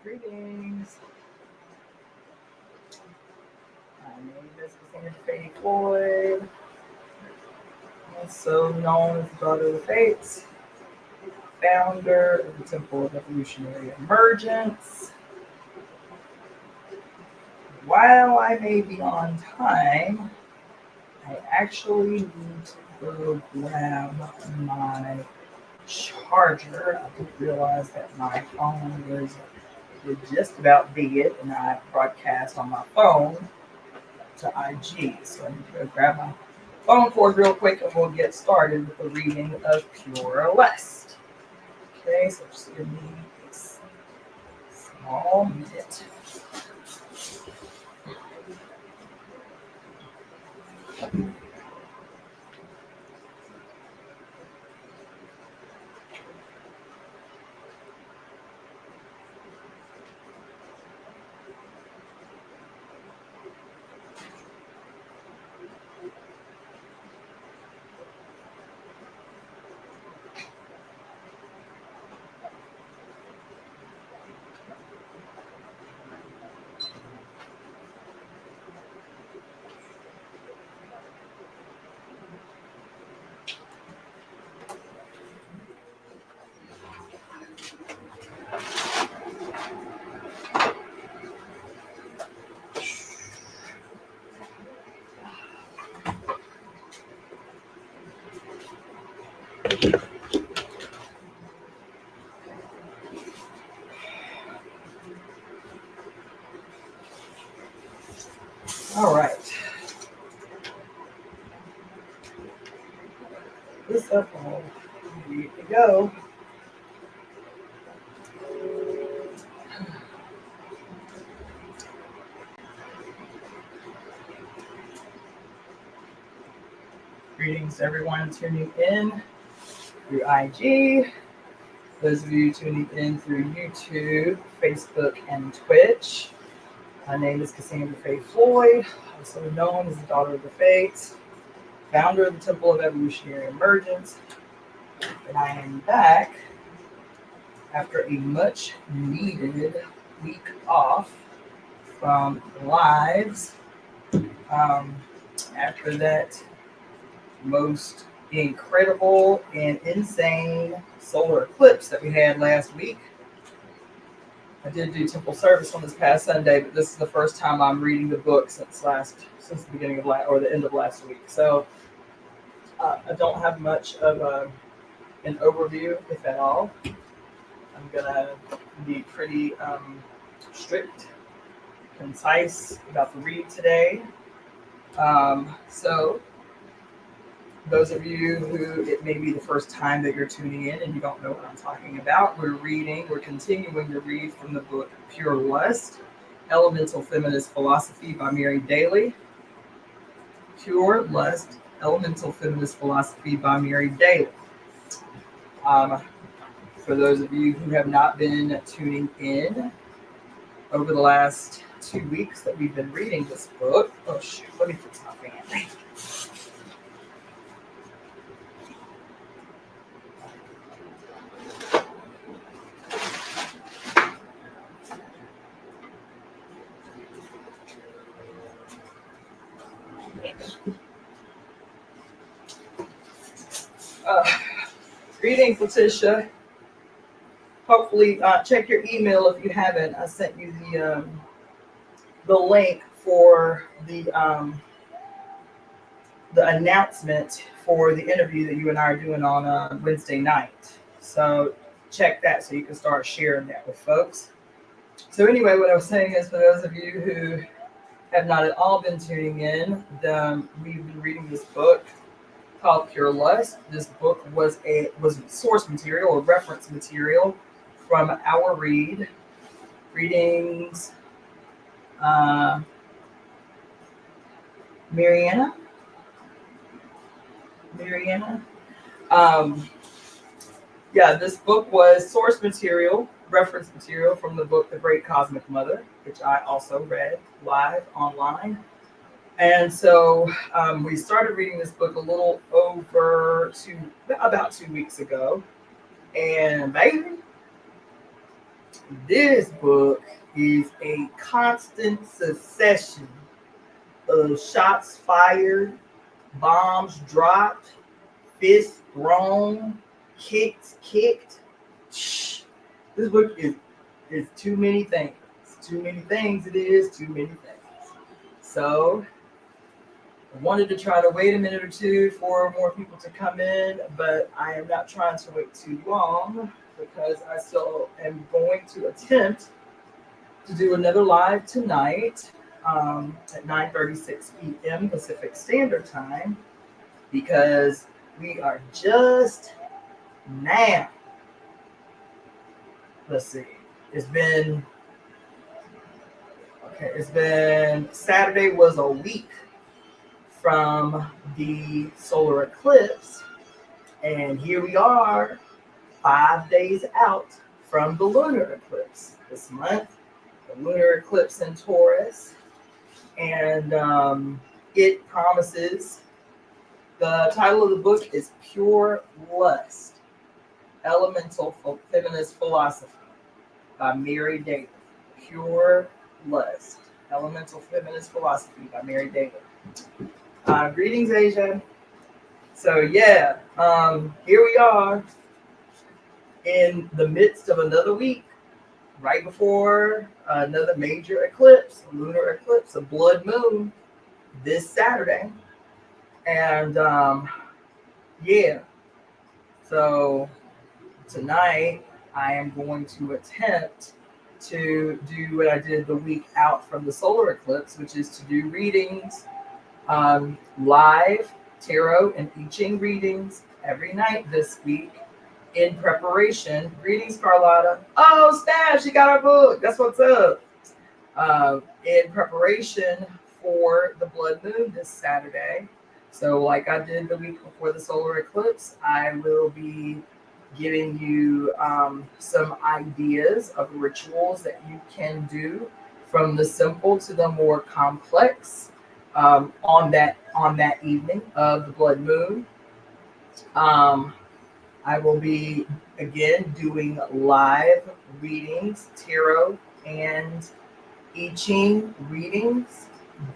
Greetings. My name is Cassandra Floyd, also known as the Daughter of the Fates, founder of the Temple of Evolutionary Emergence. While I may be on time, I actually need to go grab my charger. I didn't realize that my phone was just about dead, and I broadcast on my phone to IG. So I need to go grab my phone cord real quick, and we'll get started with the reading of Pure Lust. Okay, so just give me a small minute. All right. This up all ready to go. Greetings, everyone tuning in through IG. Those of you tuning in through YouTube, Facebook, and Twitch. My name is Cassandra Floyd, also known as the Daughter of the Fates, founder of the Temple of Evolutionary Emergence. And I am back after a much needed week off from lives. After that most incredible and insane solar eclipse that we had last week. I did do temple service on this past Sunday, but this is the first time I'm reading the book since the beginning of the end of last week. So I don't have much of an overview, if at all. I'm gonna be pretty strict, concise about the read today. So those of you who it may be the first time that you're tuning in and you don't know what I'm talking about, we're continuing to read from the book Pure Lust, Elemental Feminist Philosophy by Daly. Pure Lust, Elemental Feminist Philosophy by Daly. For those of you who have not been tuning in over the last 2 weeks that we've been reading this book, oh shoot, let me fix my fan. Greetings, Letitia. Hopefully, check your email if you haven't. I sent you the link for the announcement for the interview that you and I are doing on Wednesday night. So check that so you can start sharing that with folks. So anyway, what I was saying is, for those of you who have not at all been tuning in, we've been reading this book called Pure Lust. This book was source material or reference material from our readings. Mariana. This book was source material, reference material from the book The Great Cosmic Mother, which I also read live online. And so we started reading this book a little about 2 weeks ago. And baby, This book is a constant succession of shots fired, bombs dropped, fists thrown, kicks kicked. This book is too many things. Too many things. It is too many things. So I wanted to try to wait a minute or two for more people to come in, but I am not trying to wait too long because I still am going to attempt to do another live tonight at 9:36 p.m. Pacific Standard Time because we are just now. Let's see. It's been Saturday was a week from the solar eclipse, and here we are 5 days out from the lunar eclipse this month. The lunar eclipse in Taurus, and it promises. The title of the book is Pure Lust, Elemental Feminist Philosophy by Mary Daly. Pure Lust, Elemental Feminist Philosophy by Mary Daly. Greetings, Asia. So yeah, here we are in the midst of another week, right before another major eclipse, a lunar eclipse, a blood moon this Saturday. And yeah, so tonight I am going to attempt to do what I did the week out from the solar eclipse, which is to do readings, live tarot and I Ching readings every night this week in preparation. Greetings, Carlotta. Oh, snap, she got our book. That's what's up. In preparation for the blood moon this Saturday. So like I did the week before the solar eclipse, I will be giving you some ideas of rituals that you can do from the simple to the more complex on that evening of the blood moon. I will be again doing live readings, tarot and I Ching readings.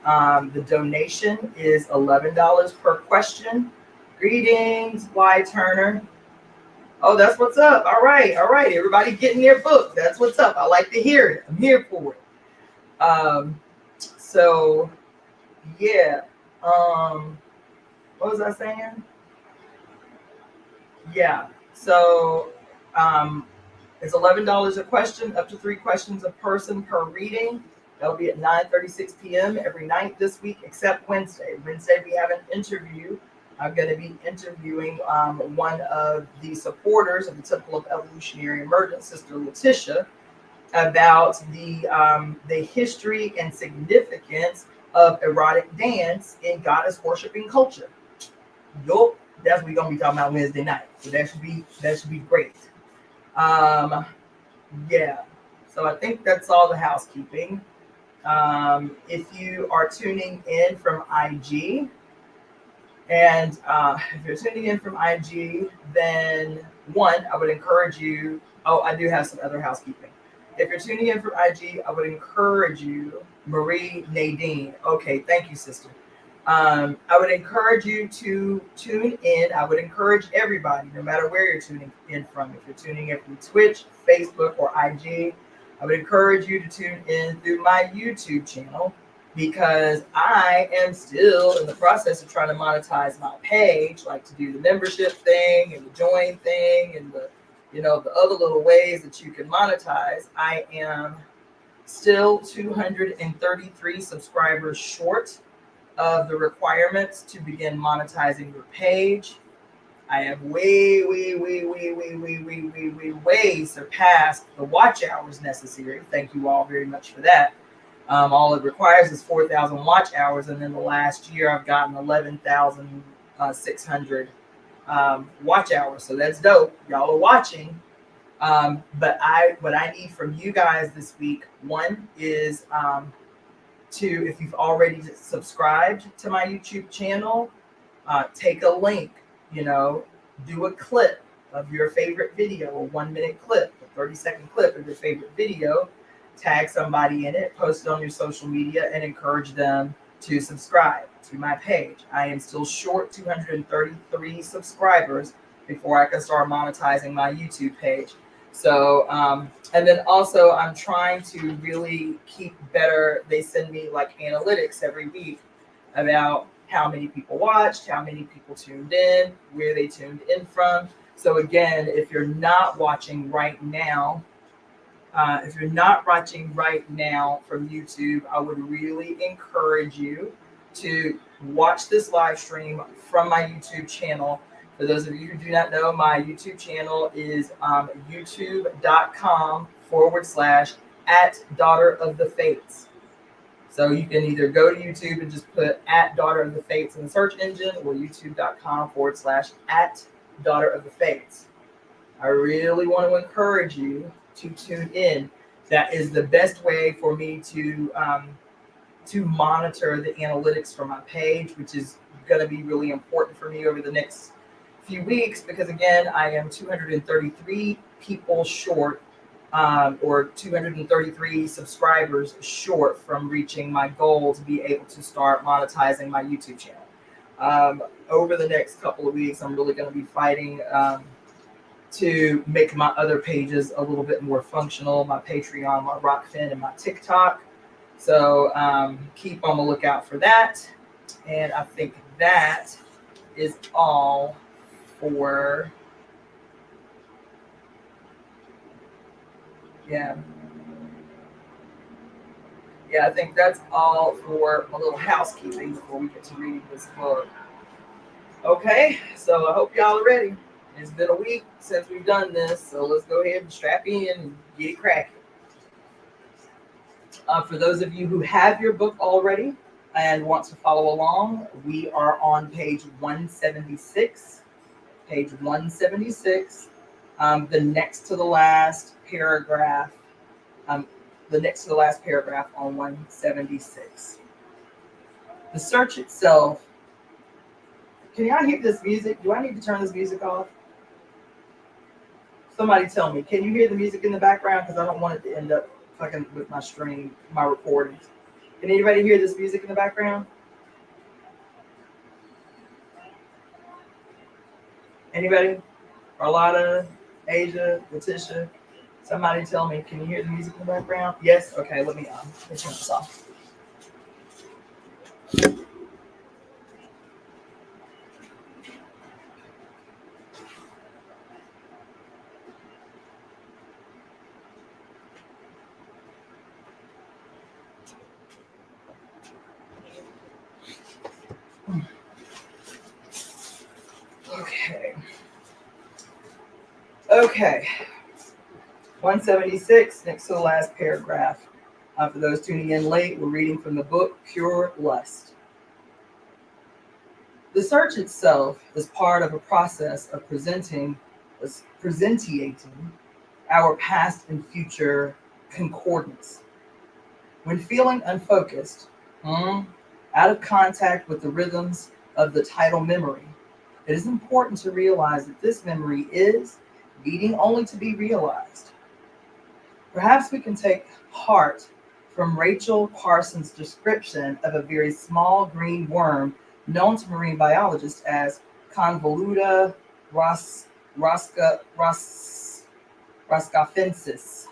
The donation is $11 per question. Greetings, Y Turner. Oh, that's what's up. All right. Everybody getting their book. That's what's up. I like to hear it. I'm here for it. So yeah. What was I saying? Yeah. So it's $11 a question, up to 3 questions a person per reading. That'll be at 9:36 p.m. every night this week, except Wednesday. Wednesday we have an interview. I'm going to be interviewing one of the supporters of the Temple of Evolutionary Emergence, Sister Letitia, about the history and significance of erotic dance in goddess worshiping culture. Yup, that's what we're going to be talking about Wednesday night. So that should be great. Yeah. So I think that's all the housekeeping. If you are tuning in from IG, and if you're tuning in from IG, then one, I would encourage you. Oh, I do have some other housekeeping. If you're tuning in from IG, I would encourage you, Marie Nadine. Okay, thank you, sister. I would encourage you to tune in. I would encourage everybody, no matter where you're tuning in from. If you're tuning in from Twitch, Facebook, or IG, I would encourage you to tune in through my YouTube channel, because I am still in the process of trying to monetize my page, like to do the membership thing and the join thing and the other little ways that you can monetize. I am still 233 subscribers short of the requirements to begin monetizing your page. I have way surpassed the watch hours necessary. Thank you all very much for that. All it requires is 4,000 watch hours, and then the last year I've gotten 11,600 watch hours. So that's dope. Y'all are watching. But what I need from you guys this week, one is to, if you've already subscribed to my YouTube channel, take a link, do a clip of your favorite video, a 1-minute clip, a 30-second clip of your favorite video, tag somebody in it, post it on your social media, and encourage them to subscribe to my page. I am still short 233 subscribers before I can start monetizing my YouTube page. So, and then also I'm trying to really keep better. They send me like analytics every week about how many people watched, how many people tuned in, where they tuned in from. So again, if you're not watching right now, from YouTube, I would really encourage you to watch this live stream from my YouTube channel. For those of you who do not know, my YouTube channel is youtube.com/@daughter-of-the-fates. So you can either go to YouTube and just put @daughter-of-the-fates in the search engine, or youtube.com/@daughter-of-the-fates. I really want to encourage you to tune in. That is the best way for me to monitor the analytics for my page, which is going to be really important for me over the next few weeks, because again, I am 233 people short, or 233 subscribers short from reaching my goal to be able to start monetizing my YouTube channel. Over the next couple of weeks, I'm really going to be fighting to make my other pages a little bit more functional, my Patreon, my Rockfin, and my TikTok. So keep on the lookout for that. And I think that is all for, yeah, I think that's all for a little housekeeping before we get to reading this book. Okay, so I hope y'all are ready. It's been a week since we've done this, so let's go ahead and strap in and get it cracking. For those of you who have your book already and want to follow along, we are on page 176. Page 176, the next to the last paragraph. The next to the last paragraph on 176. The search itself. Can y'all hear this music? Do I need to turn this music off? Somebody tell me. Can you hear the music in the background? Because I don't want it to end up fucking with my stream, my recordings. Can anybody hear this music in the background? Anybody? Carlotta, Asia, Letitia? Somebody tell me. Can you hear the music in the background? Yes? Okay, let me turn this off. Okay. 176, next to the last paragraph. For those tuning in late, we're reading from the book Pure Lust. The search itself is part of a process of presentiating our past and future concordance. When feeling unfocused, out of contact with the rhythms of the tidal memory, it is important to realize that this memory is needing only to be realized. Perhaps we can take heart from Rachel Carson's description of a very small green worm known to marine biologists as Convoluta roscafensis,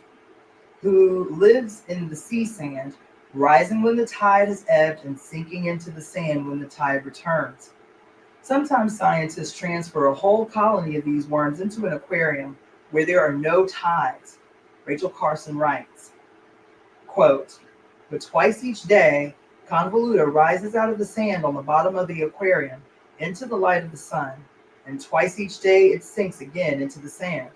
who lives in the sea sand, rising when the tide has ebbed and sinking into the sand when the tide returns. Sometimes scientists transfer a whole colony of these worms into an aquarium where there are no tides. Rachel Carson writes, quote, but twice each day, Convoluta rises out of the sand on the bottom of the aquarium into the light of the sun, and twice each day it sinks again into the sand.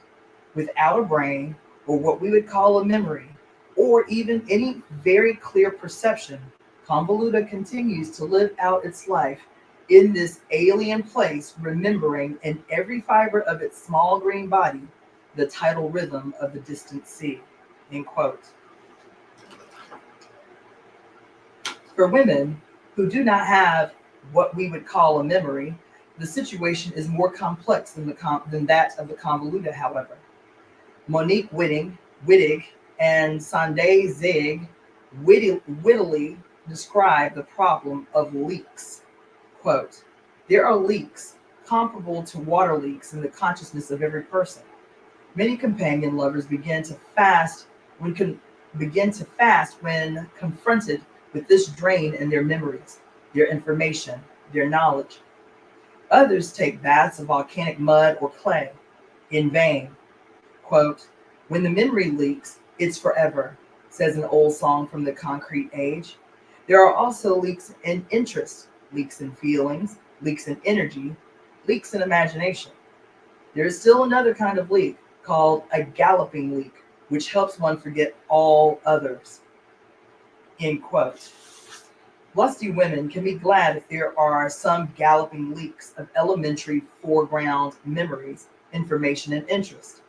Without a brain, or what we would call a memory, or even any very clear perception, Convoluta continues to live out its life in this alien place, remembering in every fiber of its small green body the tidal rhythm of the distant sea. End quote. For women who do not have what we would call a memory, The situation is more complex than that of the convoluted, however. Monique Wittig and Sunday Zig wittily describe the problem of leaks. Quote, there are leaks comparable to water leaks in the consciousness of every person. Many companion lovers begin to fast when confronted with this drain in their memories, their information, their knowledge. Others take baths of volcanic mud or clay in vain. Quote, when the memory leaks, it's forever, says an old song from the concrete age. There are also leaks in interest, leaks in feelings, leaks in energy, leaks in imagination. There is still another kind of leak called a galloping leak, which helps one forget all others. End quote. Lusty women can be glad if there are some galloping leaks of elementary foreground memories, information, and interest.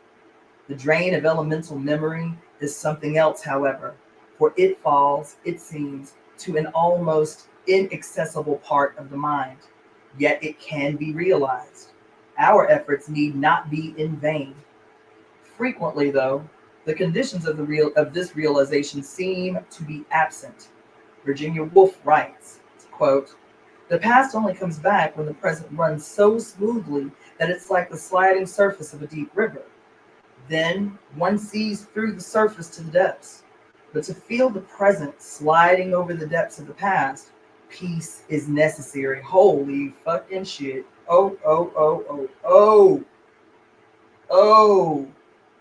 The drain of elemental memory is something else, however, for it falls, it seems, to an almost inaccessible part of the mind. Yet it can be realized. Our efforts need not be in vain. Frequently, though, the conditions of this realization seem to be absent. Virginia Woolf writes, quote, the past only comes back when the present runs so smoothly that it's like the sliding surface of a deep river. Then one sees through the surface to the depths. But to feel the present sliding over the depths of the past, peace is necessary. Holy fucking shit. Oh, oh, oh, oh, oh.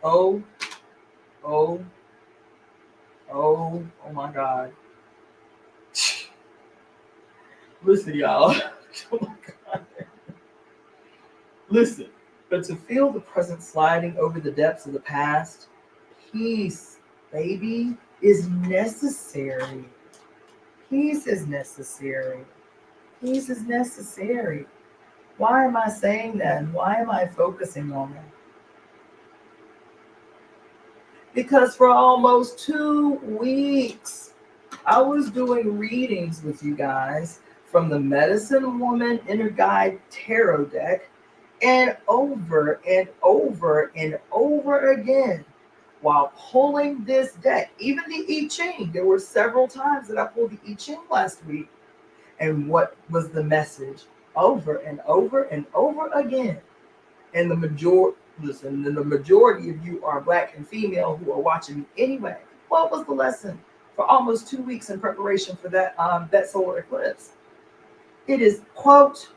Oh, oh, oh, oh my God. Listen, y'all. Oh my God. Listen, but to feel the present sliding over the depths of the past, peace, baby, is necessary. Peace is necessary. Peace is necessary. Why am I saying that? And why am I focusing on that? Because for almost 2 weeks, I was doing readings with you guys from the Medicine Woman Inner Guide Tarot deck, and over and over and over again, while pulling this deck, even the I Ching. There were several times that I pulled the I Ching last week. And what was the message? Over and over and over again. And the majority of you are Black and female who are watching me anyway. What was the lesson for almost 2 weeks in preparation for that solar eclipse? It is, quote,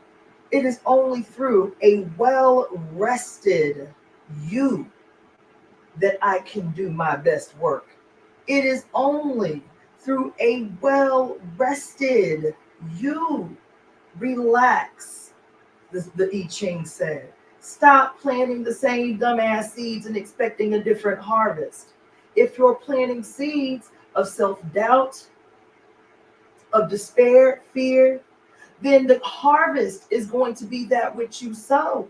it is only through a well-rested you that I can do my best work. It is only through a well-rested you. Relax, the I Ching said. Stop planting the same dumbass seeds and expecting a different harvest. If you're planting seeds of self-doubt, of despair, fear, then the harvest is going to be that which you sow.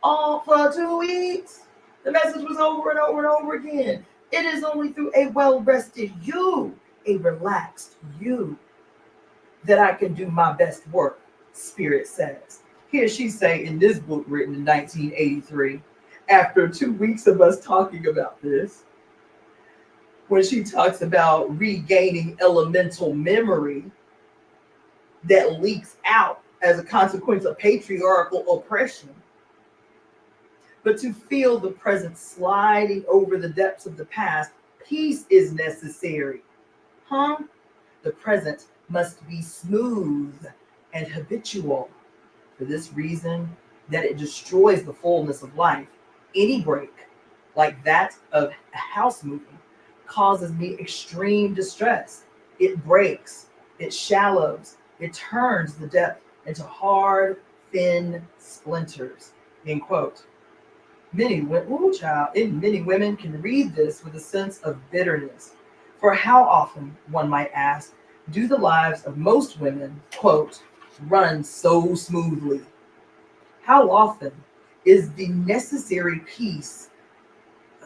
All for 2 weeks. The message was over and over and over again. It is only through a well-rested you, a relaxed you, that I can do my best work, Spirit says. Here she say in this book written in 1983, after 2 weeks of us talking about this, when she talks about regaining elemental memory that leaks out as a consequence of patriarchal oppression, but to feel the present sliding over the depths of the past, peace is necessary. The present must be smooth and habitual. For this reason, that it destroys the fullness of life. Any break, like that of a house moving, causes me extreme distress. It breaks, it shallows, it turns the depth into hard, thin splinters. End quote. Many women can read this with a sense of bitterness. For how often, one might ask, do the lives of most women, quote, run so smoothly? How often is the necessary peace,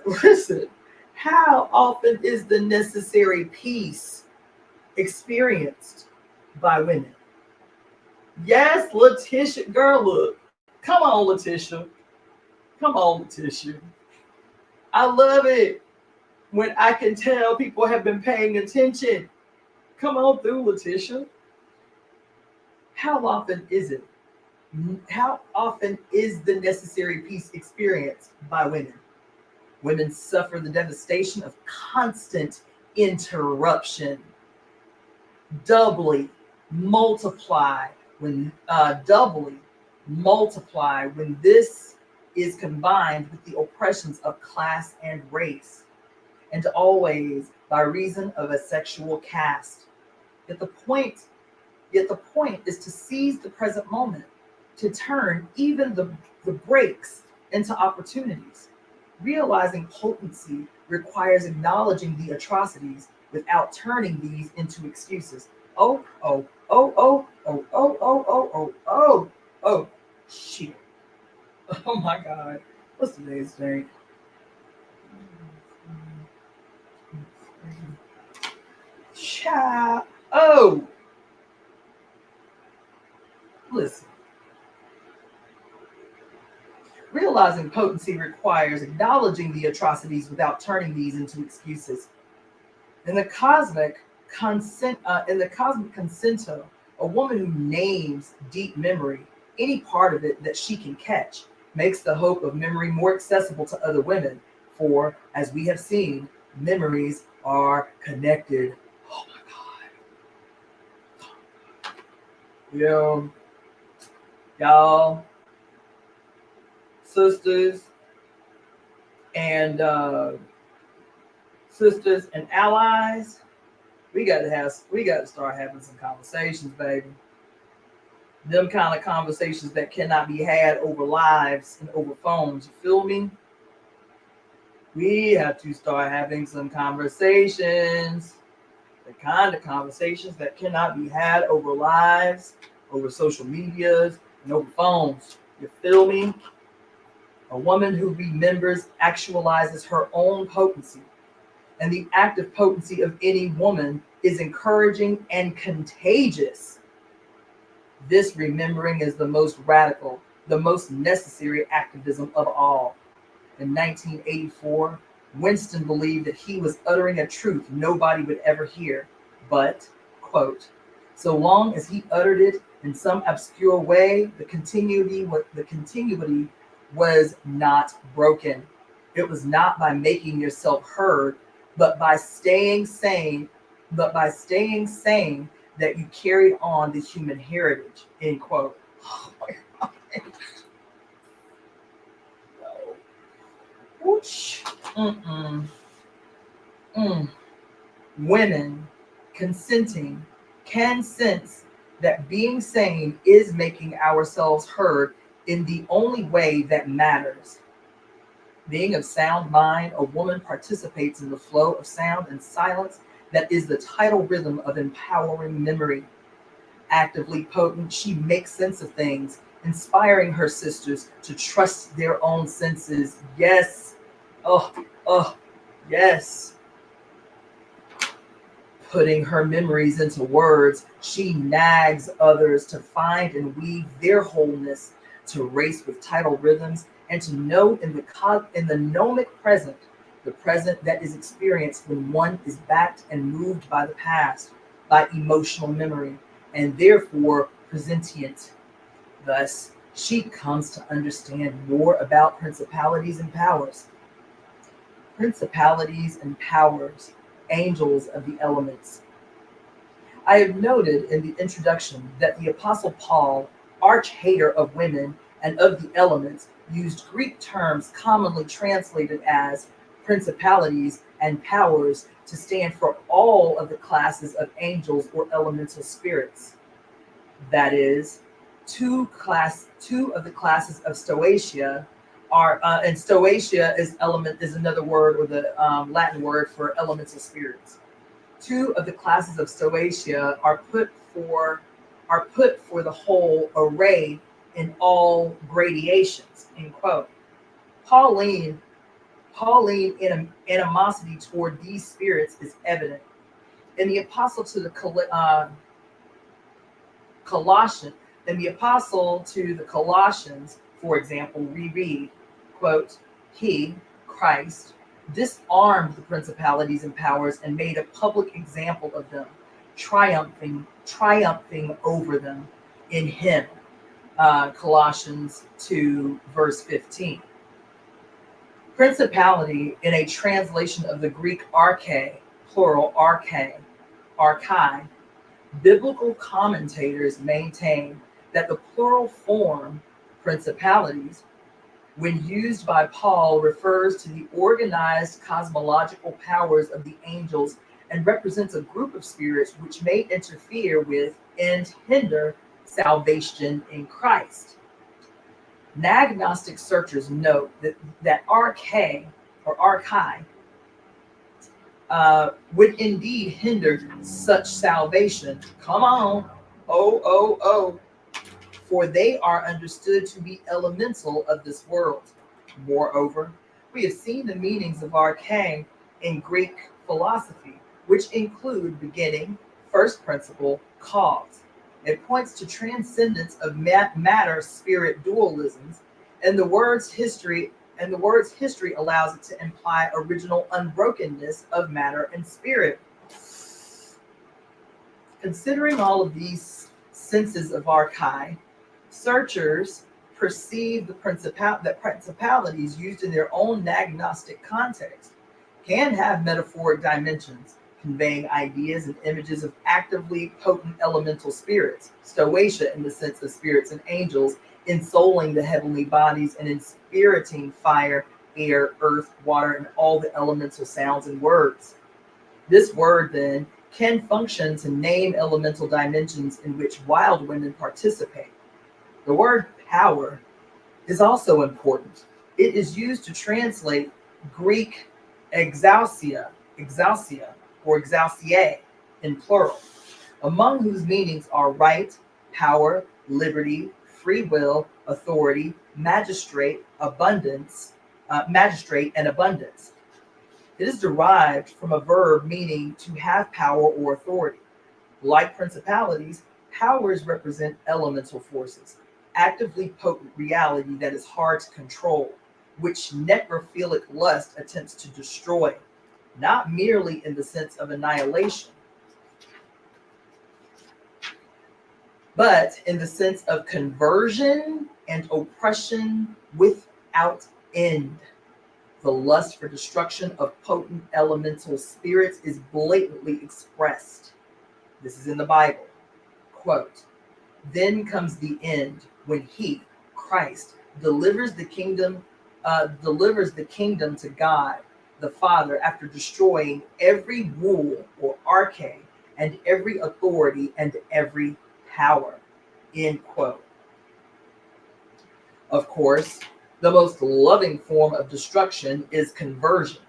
listen, how often is the necessary peace experienced by women? Yes, Letitia, girl, look. Come on, Letitia. Come on, Letitia. I love it when I can tell people have been paying attention. Come on through, Letitia. How often is it? How often is the necessary peace experienced by women? Women suffer the devastation of constant interruption, doubly multiply doubly multiply when this is combined with the oppressions of class and race, and always by reason of a sexual caste. Yet the point, yet the point is to seize the present moment, to turn even the breaks into opportunities. Realizing potency requires acknowledging the atrocities without turning these into excuses. Oh, oh, oh, oh, oh, oh, oh, oh, oh, oh, oh, shit. Oh my God. What's today's date? Child. Oh, listen. Realizing potency requires acknowledging the atrocities without turning these into excuses. In the cosmic consento, a woman who names deep memory, any part of it that she can catch, makes the hope of memory more accessible to other women. For, as we have seen, memories are connected. Oh my God. Yo, y'all, sisters and sisters and allies, we got to start having some conversations, baby. Them kind of conversations that cannot be had over lives and over phones. You feel me? We have to start having some conversations. The kind of conversations that cannot be had over lives, over social medias, and over phones. You feel me? A woman who remembers actualizes her own potency. And the active potency of any woman is encouraging and contagious. This remembering is the most radical, the most necessary activism of all. In 1984, Winston believed that he was uttering a truth nobody would ever hear, but, quote, so long as he uttered it in some obscure way, the continuity was not broken. It was not by making yourself heard, but by staying sane, that you carried on the human heritage, end quote. Oh my God. No. Mm-mm. Mm. Women consenting can sense that being sane is making ourselves heard in the only way that matters. Being of sound mind, a woman participates in the flow of sound and silence that is the tidal rhythm of empowering memory. Actively potent, she makes sense of things, inspiring her sisters to trust their own senses. Yes. Oh, oh, yes. Putting her memories into words, she nags others to find and weave their wholeness, to race with tidal rhythms, and to know in the gnomic present, the present that is experienced when one is backed and moved by the past, by emotional memory, and therefore presentient. Thus, she comes to understand more about principalities and powers. Principalities and powers, angels of the elements. I have noted in the introduction that the Apostle Paul, arch hater of women and of the elements, used Greek terms commonly translated as principalities and powers to stand for all of the classes of angels or elemental spirits. That is, two of the classes of Stoacia are, and Stoacia is another word, or the Latin word for elemental spirits. Two of the classes of Stoacia are put for the whole array in all gradations. End quote. Pauline animosity toward these spirits is evident. In the epistle to the Colossians, And the apostle to the Colossians, for example, we read, quote, he, Christ, disarmed the principalities and powers and made a public example of them, triumphing over them in him. Colossians 2, verse 15. Principality, in a translation of the Greek arche, plural archai, biblical commentators maintain that the plural form principalities, when used by Paul, refers to the organized cosmological powers of the angels and represents a group of spirits which may interfere with and hinder salvation in Christ. Agnostic searchers note that arche or archai would indeed hinder such salvation. Come on, for they are understood to be elemental of this world. Moreover, we have seen the meanings of arche in Greek philosophy, which include beginning, first principle, cause. It points to transcendence of matter-spirit dualisms, and the word's history allows it to imply original unbrokenness of matter and spirit. Considering all of these senses of archai, searchers perceive that principalities used in their own agnostic context can have metaphoric dimensions, conveying ideas and images of actively potent elemental spirits, stoatia in the sense of spirits and angels, ensouling the heavenly bodies and inspiriting fire, air, earth, water, and all the elemental sounds and words. This word, then, can function to name elemental dimensions in which wild women participate. The word power is also important. It is used to translate Greek exousia, or exousiae in plural, among whose meanings are right, power, liberty, free will, authority, magistrate, and abundance. It is derived from a verb meaning to have power or authority. Like principalities, powers represent elemental forces, actively potent reality that is hard to control, which necrophilic lust attempts to destroy, not merely in the sense of annihilation, but in the sense of conversion and oppression without end. The lust for destruction of potent elemental spirits is blatantly expressed. This is in the Bible. Quote, then comes the end when he, Christ, delivers the kingdom to God the Father after destroying every rule or arche and every authority and every power. End quote. Of course, the most loving form of destruction is conversion.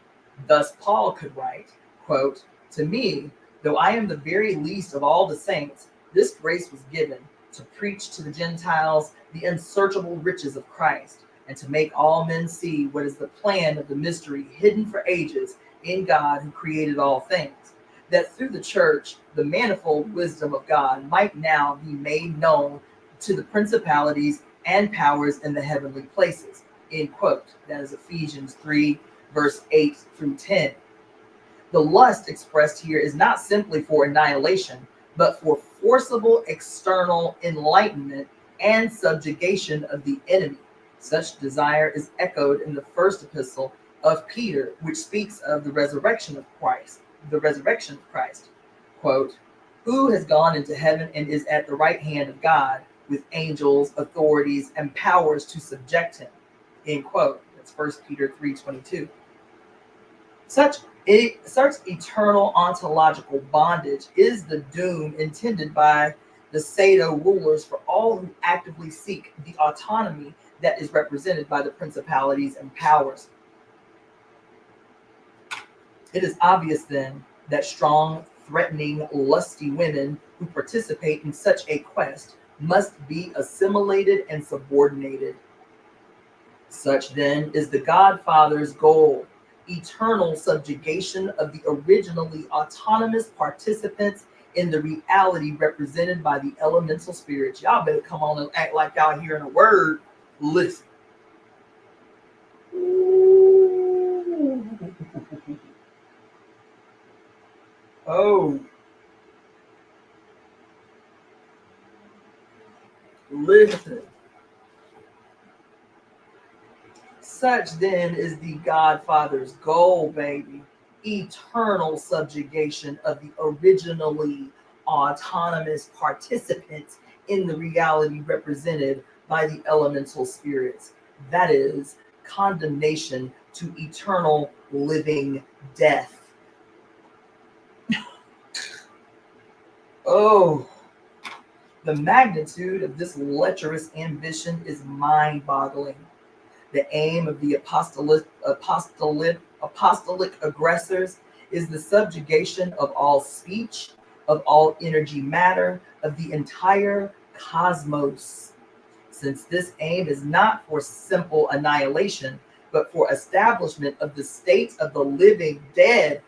Thus, Paul could write, quote, to me, though I am the very least of all the saints, this grace was given to preach to the Gentiles the unsearchable riches of Christ, and to make all men see what is the plan of the mystery hidden for ages in God who created all things, that through the church the manifold wisdom of God might now be made known to the principalities and powers in the heavenly places. End quote. That is Ephesians 3, verse 8 through 10. The lust expressed here is not simply for annihilation, but for forcible external enlightenment and subjugation of the enemy. Such desire is echoed in the first epistle of Peter, which speaks of the resurrection of Christ. Quote, who has gone into heaven and is at the right hand of God with angels, authorities, and powers to subject him. End quote. That's 1 Peter 3:22. Such eternal ontological bondage is the doom intended by the Pseudo rulers for all who actively seek the autonomy that is represented by the principalities and powers. It is obvious then that strong, threatening, lusty women who participate in such a quest must be assimilated and subordinated. Such then is the Godfather's goal: eternal subjugation of the originally autonomous participants in the reality represented by the elemental spirits. Y'all better come on and act like y'all hearing a word. Listen. Oh, listen. Such then is the Godfather's goal, baby. Eternal subjugation of the originally autonomous participants in the reality represented by the elemental spirits. That is, condemnation to eternal living death. Oh, the magnitude of this lecherous ambition is mind-boggling. The aim of the apostolic aggressors is the subjugation of all speech, of all energy matter, of the entire cosmos. Since this aim is not for simple annihilation, but for establishment of the state of the living dead.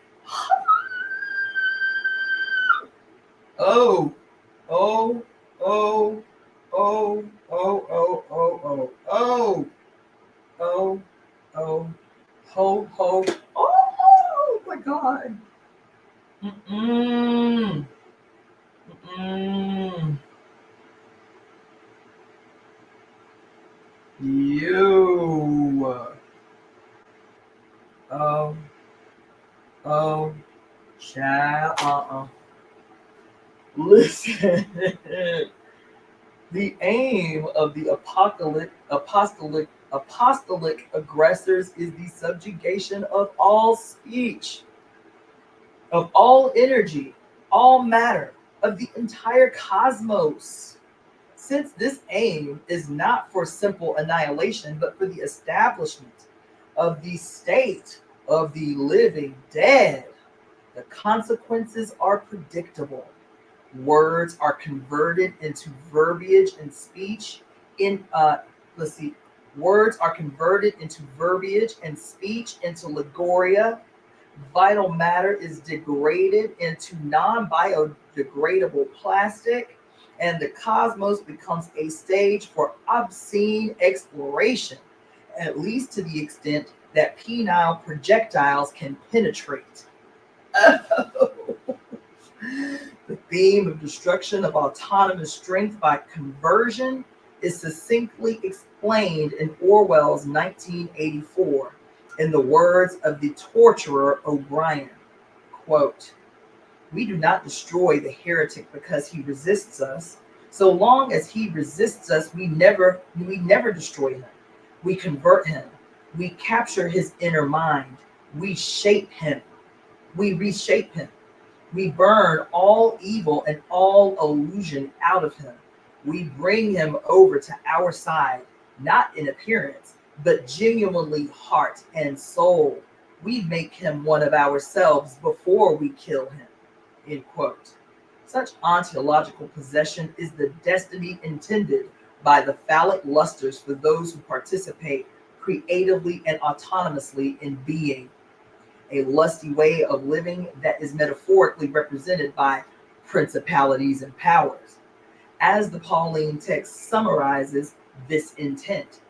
Oh, oh, oh, oh, oh, oh, oh, oh, oh, oh, ho, ho, oh my God. Mm-mm. Mm-mm. You. Oh, child, Listen. The aim of the apostolic aggressors is the subjugation of all speech, of all energy, all matter, of the entire cosmos. Since this aim is not for simple annihilation, but for the establishment of the state of the living dead, the consequences are predictable. Words are converted into verbiage and speech words are converted into verbiage and speech into Legoria. Vital matter is degraded into non-biodegradable plastic, and the cosmos becomes a stage for obscene exploration, at least to the extent that penile projectiles can penetrate. The theme of destruction of autonomous strength by conversion is succinctly explained in Orwell's 1984 in the words of the torturer O'Brien, quote, "We do not destroy the heretic because he resists us. So long as he resists us, we never destroy him. We convert him. We capture his inner mind. We shape him. We reshape him. We burn all evil and all illusion out of him. We bring him over to our side, not in appearance, but genuinely heart and soul. We make him one of ourselves before we kill him." End quote. Such ontological possession is the destiny intended by the phallic lusters for those who participate creatively and autonomously in being. A lusty way of living that is metaphorically represented by principalities and powers. As the Pauline text summarizes this intent,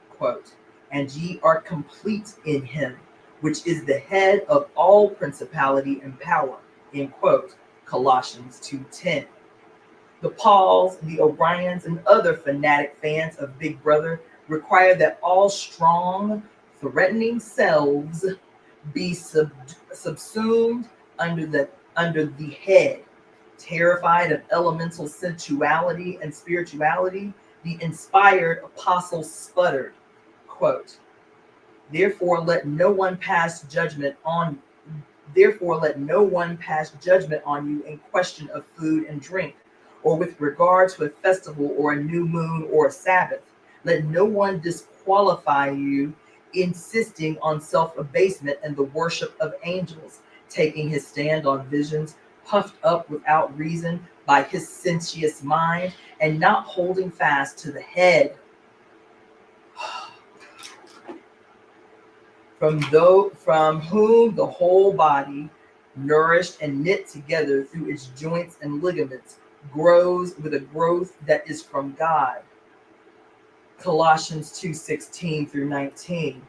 quote, "And ye are complete in him, which is the head of all principality and power," end quote, Colossians 2:10. The Pauls, the O'Briens, and other fanatic fans of Big Brother require that all strong, threatening selves be subsumed under the head. Terrified of elemental sensuality and spirituality, the inspired apostle sputtered, quote, Therefore let no one pass judgment on you in question of food and drink, or with regard to a festival or a new moon or a Sabbath. Let no one disqualify you, insisting on self-abasement and the worship of angels, taking his stand on visions, puffed up without reason by his sensuous mind, and not holding fast to the head, from whom the whole body, nourished and knit together through its joints and ligaments, grows with a growth that is from God. Colossians 2:16 through 19.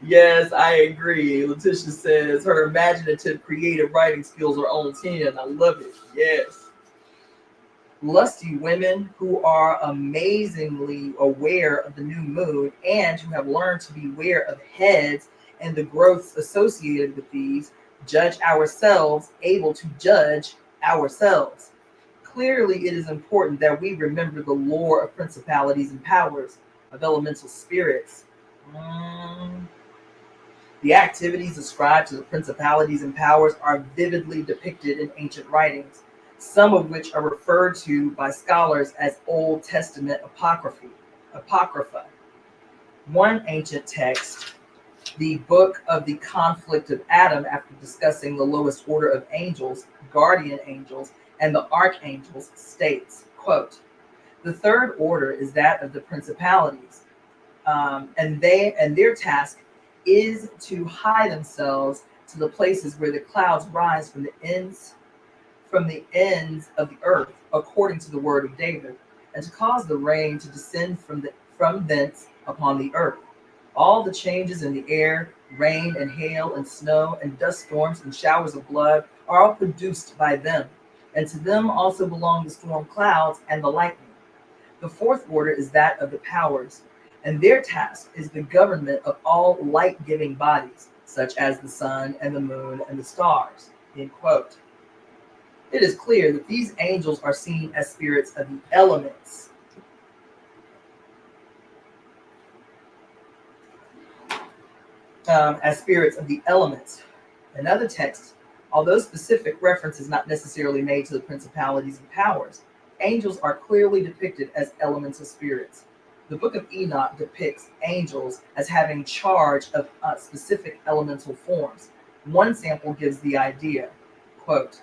Yes, I agree. Letitia says her imaginative, creative writing skills are on 10. I love it. Yes. Lusty women who are amazingly aware of the new moon and who have learned to be aware of heads and the growths associated with these, judge ourselves, able to judge ourselves. Clearly, it is important that we remember the lore of principalities and powers, of elemental spirits. The activities ascribed to the principalities and powers are vividly depicted in ancient writings, some of which are referred to by scholars as Old Testament apocrypha. One ancient text, the Book of the Conflict of Adam, after discussing the lowest order of angels, guardian angels, and the archangels, states, quote, "The third order is that of the principalities, and their task is to hide themselves to the places where the clouds rise from the ends of the earth, according to the word of David, and to cause the rain to descend from thence upon the earth. All the changes in the air, rain and hail and snow and dust storms and showers of blood, are all produced by them, and to them also belong the storm clouds and the lightning. The fourth order is that of the powers, and their task is the government of all light-giving bodies, such as the sun and the moon and the stars." End quote. It is clear that these angels are seen as spirits of the elements. Another text, although specific reference is not necessarily made to the principalities and powers, angels are clearly depicted as elemental spirits. The book of Enoch depicts angels as having charge of specific elemental forms. One sample gives the idea, quote,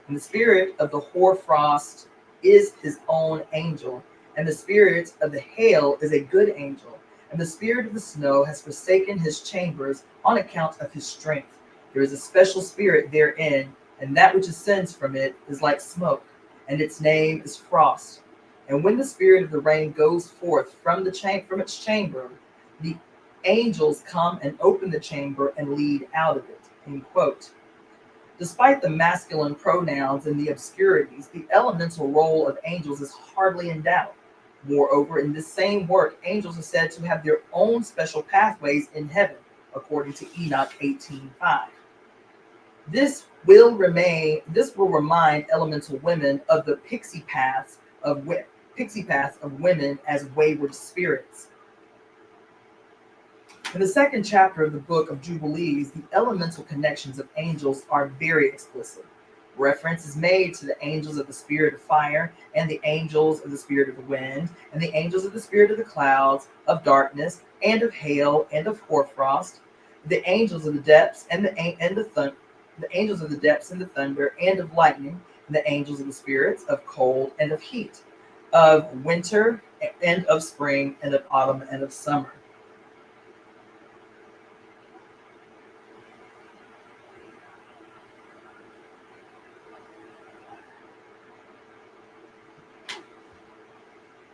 "And the spirit of the hoarfrost is his own angel, and the spirit of the hail is a good angel, and the spirit of the snow has forsaken his chambers on account of his strength. There is a special spirit therein, and that which ascends from it is like smoke, and its name is frost. And when the spirit of the rain goes forth from its chamber, the angels come and open the chamber and lead out of it." End quote. Despite the masculine pronouns and the obscurities, the elemental role of angels is hardly in doubt. Moreover, in this same work, angels are said to have their own special pathways in heaven, according to Enoch 18:5. This will remind elemental women of the pixie paths of women as wayward spirits. In the second chapter of the book of Jubilees, the elemental connections of angels are very explicit. Reference is made to the angels of the spirit of fire, and the angels of the spirit of the wind, and the angels of the spirit of the clouds, of darkness, and of hail, and of hoarfrost, the angels of the depths, the angels of the depths and the thunder, and of lightning, and the angels of the spirits of cold and of heat, of winter and of spring, and of autumn and of summer.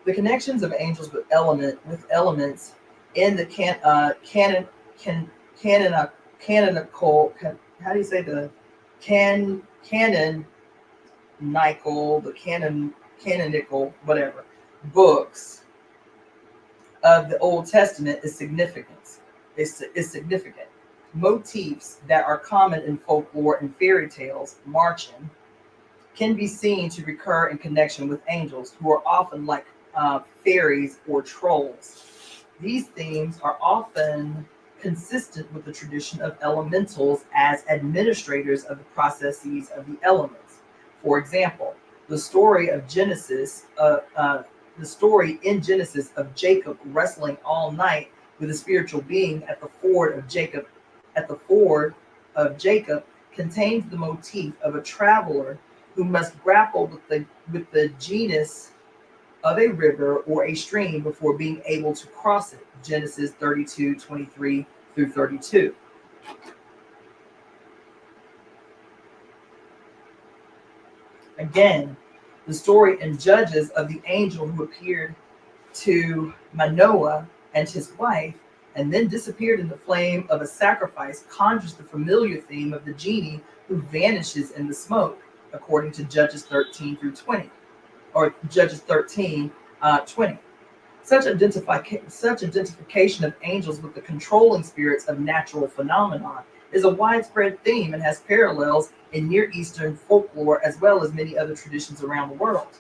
The connections of angels with elements in the canonical, how do you say the canonical, whatever, books of the Old Testament is significant. Motifs that are common in folklore and fairy tales, marching, can be seen to recur in connection with angels, who are often like fairies or trolls. These themes are often consistent with the tradition of elementals as administrators of the processes of the elements. For example, the story in Genesis of Jacob wrestling all night with a spiritual being at the ford of Jacob contains the motif of a traveler who must grapple with the genus of a river or a stream before being able to cross it. Genesis 32:23 through 32. Again, the story in Judges of the angel who appeared to Manoah and his wife and then disappeared in the flame of a sacrifice conjures the familiar theme of the genie who vanishes in the smoke, according to Judges 13 through 20, or Judges 13, 20. Such identification of angels with the controlling spirits of natural phenomena is a widespread theme and has parallels in Near Eastern folklore as well as many other traditions around the world.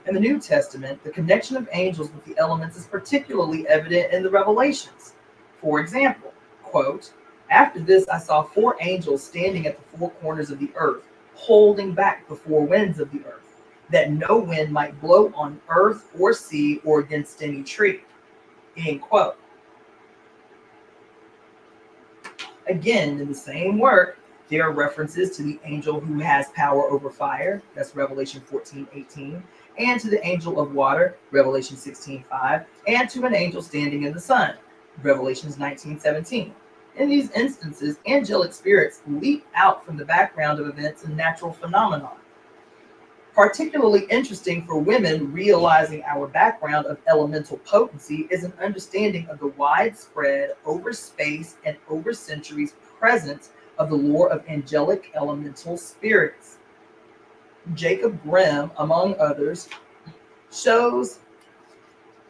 In the New Testament, the connection of angels with the elements is particularly evident in the Revelations. For example, quote, "After this I saw 4 angels standing at the 4 corners of the earth, holding back the 4 winds of the earth, that no wind might blow on earth or sea or against any tree." End quote. Again, in the same work, there are references to the angel who has power over fire, that's Revelation 14:18, and to the angel of water, Revelation 16:5, and to an angel standing in the sun, Revelations 19:17. In these instances, angelic spirits leap out from the background of events and natural phenomena. Particularly interesting for women realizing our background of elemental potency is an understanding of the widespread, over space and over centuries presence of the lore of angelic elemental spirits. Jacob Grimm, among others, shows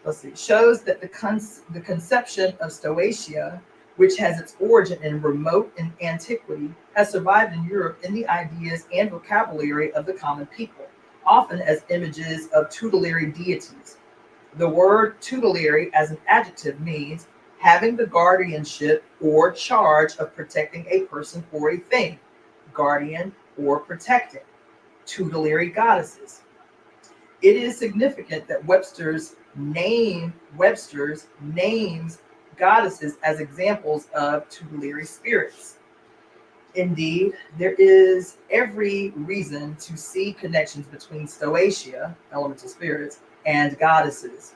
that the conception of Stoicia, which has its origin in remote antiquity, has survived in Europe in the ideas and vocabulary of the common people, often as images of tutelary deities. The word tutelary as an adjective means having the guardianship or charge of protecting a person or a thing, guardian or protecting, tutelary goddesses. It is significant that Webster's names goddesses as examples of tutelary spirits. Indeed, there is every reason to see connections between Stoicia, elemental spirits, and goddesses.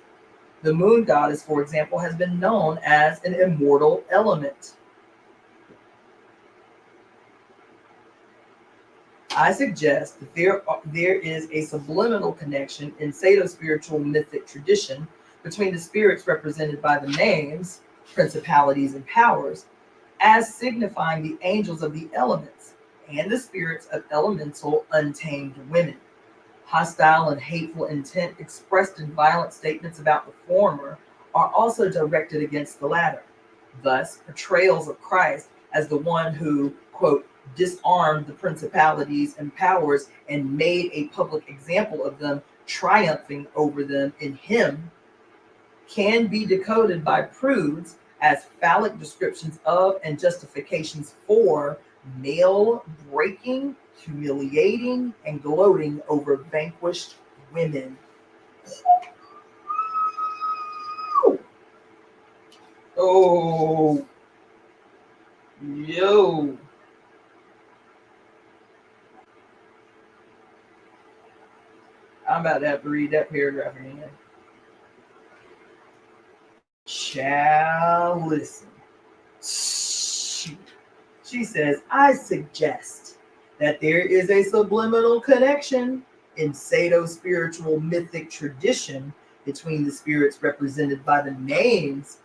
The moon goddess, for example, has been known as an immortal element. I suggest that there is a subliminal connection in pseudo-spiritual mythic tradition between the spirits represented by the names, principalities, and powers, as signifying the angels of the elements and the spirits of elemental untamed women. Hostile and hateful intent expressed in violent statements about the former are also directed against the latter. Thus, portrayals of Christ as the one who, quote, disarmed the principalities and powers and made a public example of them, triumphing over them in him, can be decoded by prudes as phallic descriptions of and justifications for male breaking, humiliating, and gloating over vanquished women. Oh, yo. I'm about to have to read that paragraph again. Shall listen. She says, I suggest that there is a subliminal connection in pseudo-spiritual mythic tradition between the spirits represented by the names,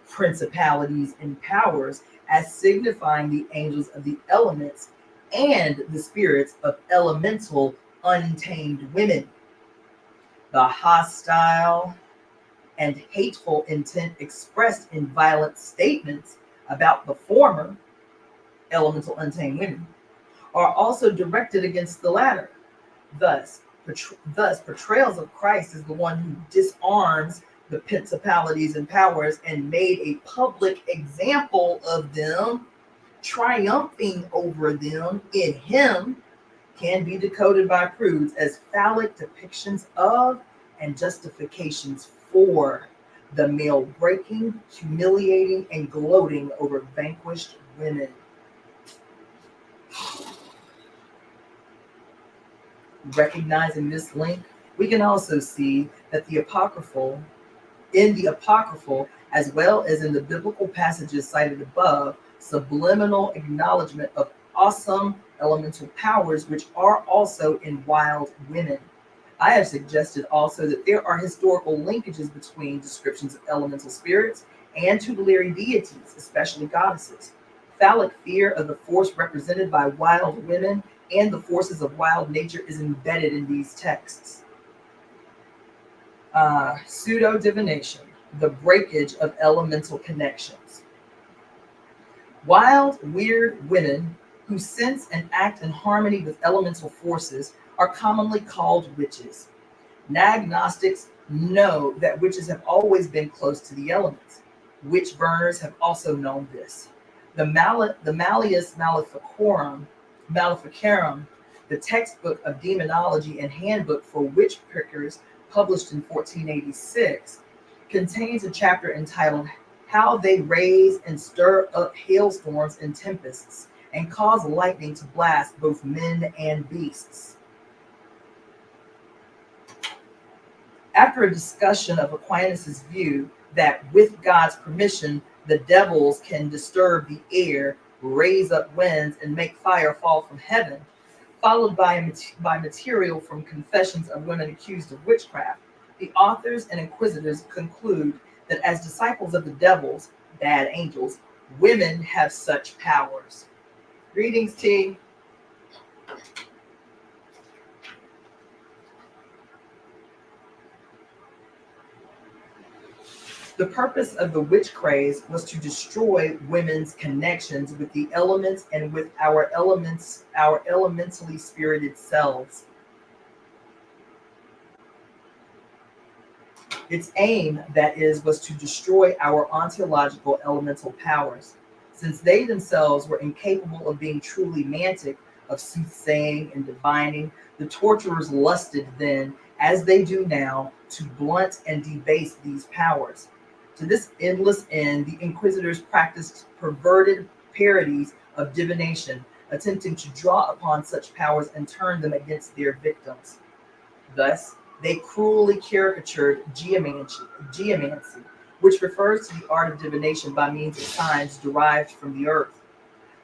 principalities, and powers as signifying the angels of the elements and the spirits of elemental untamed women. The hostile and hateful intent expressed in violent statements about the former, elemental untamed women, are also directed against the latter. Thus, portrayals of Christ as the one who disarms the principalities and powers and made a public example of them, triumphing over them in him, can be decoded by prudes as phallic depictions of and justifications for the male breaking, humiliating, and gloating over vanquished women. Recognizing this link, we can also see that in the apocryphal as well as in the biblical passages cited above, subliminal acknowledgement of awesome elemental powers which are also in wild women. I have suggested also that there are historical linkages between descriptions of elemental spirits and tutelary deities, especially goddesses. Phallic fear of the force represented by wild women and the forces of wild nature is embedded in these texts. Pseudo divination, the breakage of elemental connections. Wild, weird women who sense and act in harmony with elemental forces are commonly called witches. Gnostics know that witches have always been close to the elements. Witch burners have also known this. The Malleus Maleficarum, the textbook of demonology and handbook for witch prickers, published in 1486, contains a chapter entitled How They Raise and Stir Up Hailstorms and Tempests and Cause Lightning to Blast Both Men and Beasts. After a discussion of Aquinas' view that with God's permission, the devils can disturb the air, raise up winds, and make fire fall from heaven, followed by material from confessions of women accused of witchcraft, the authors and inquisitors conclude that as disciples of the devils, bad angels, women have such powers. Greetings, T. The purpose of the witch craze was to destroy women's connections with the elements and with our elementally spirited selves. Its aim, that is, was to destroy our ontological elemental powers. Since they themselves were incapable of being truly mantic, of soothsaying and divining, the torturers lusted then, as they do now, to blunt and debase these powers. To this endless end, the inquisitors practiced perverted parodies of divination, attempting to draw upon such powers and turn them against their victims. Thus, they cruelly caricatured geomancy, which refers to the art of divination by means of signs derived from the earth.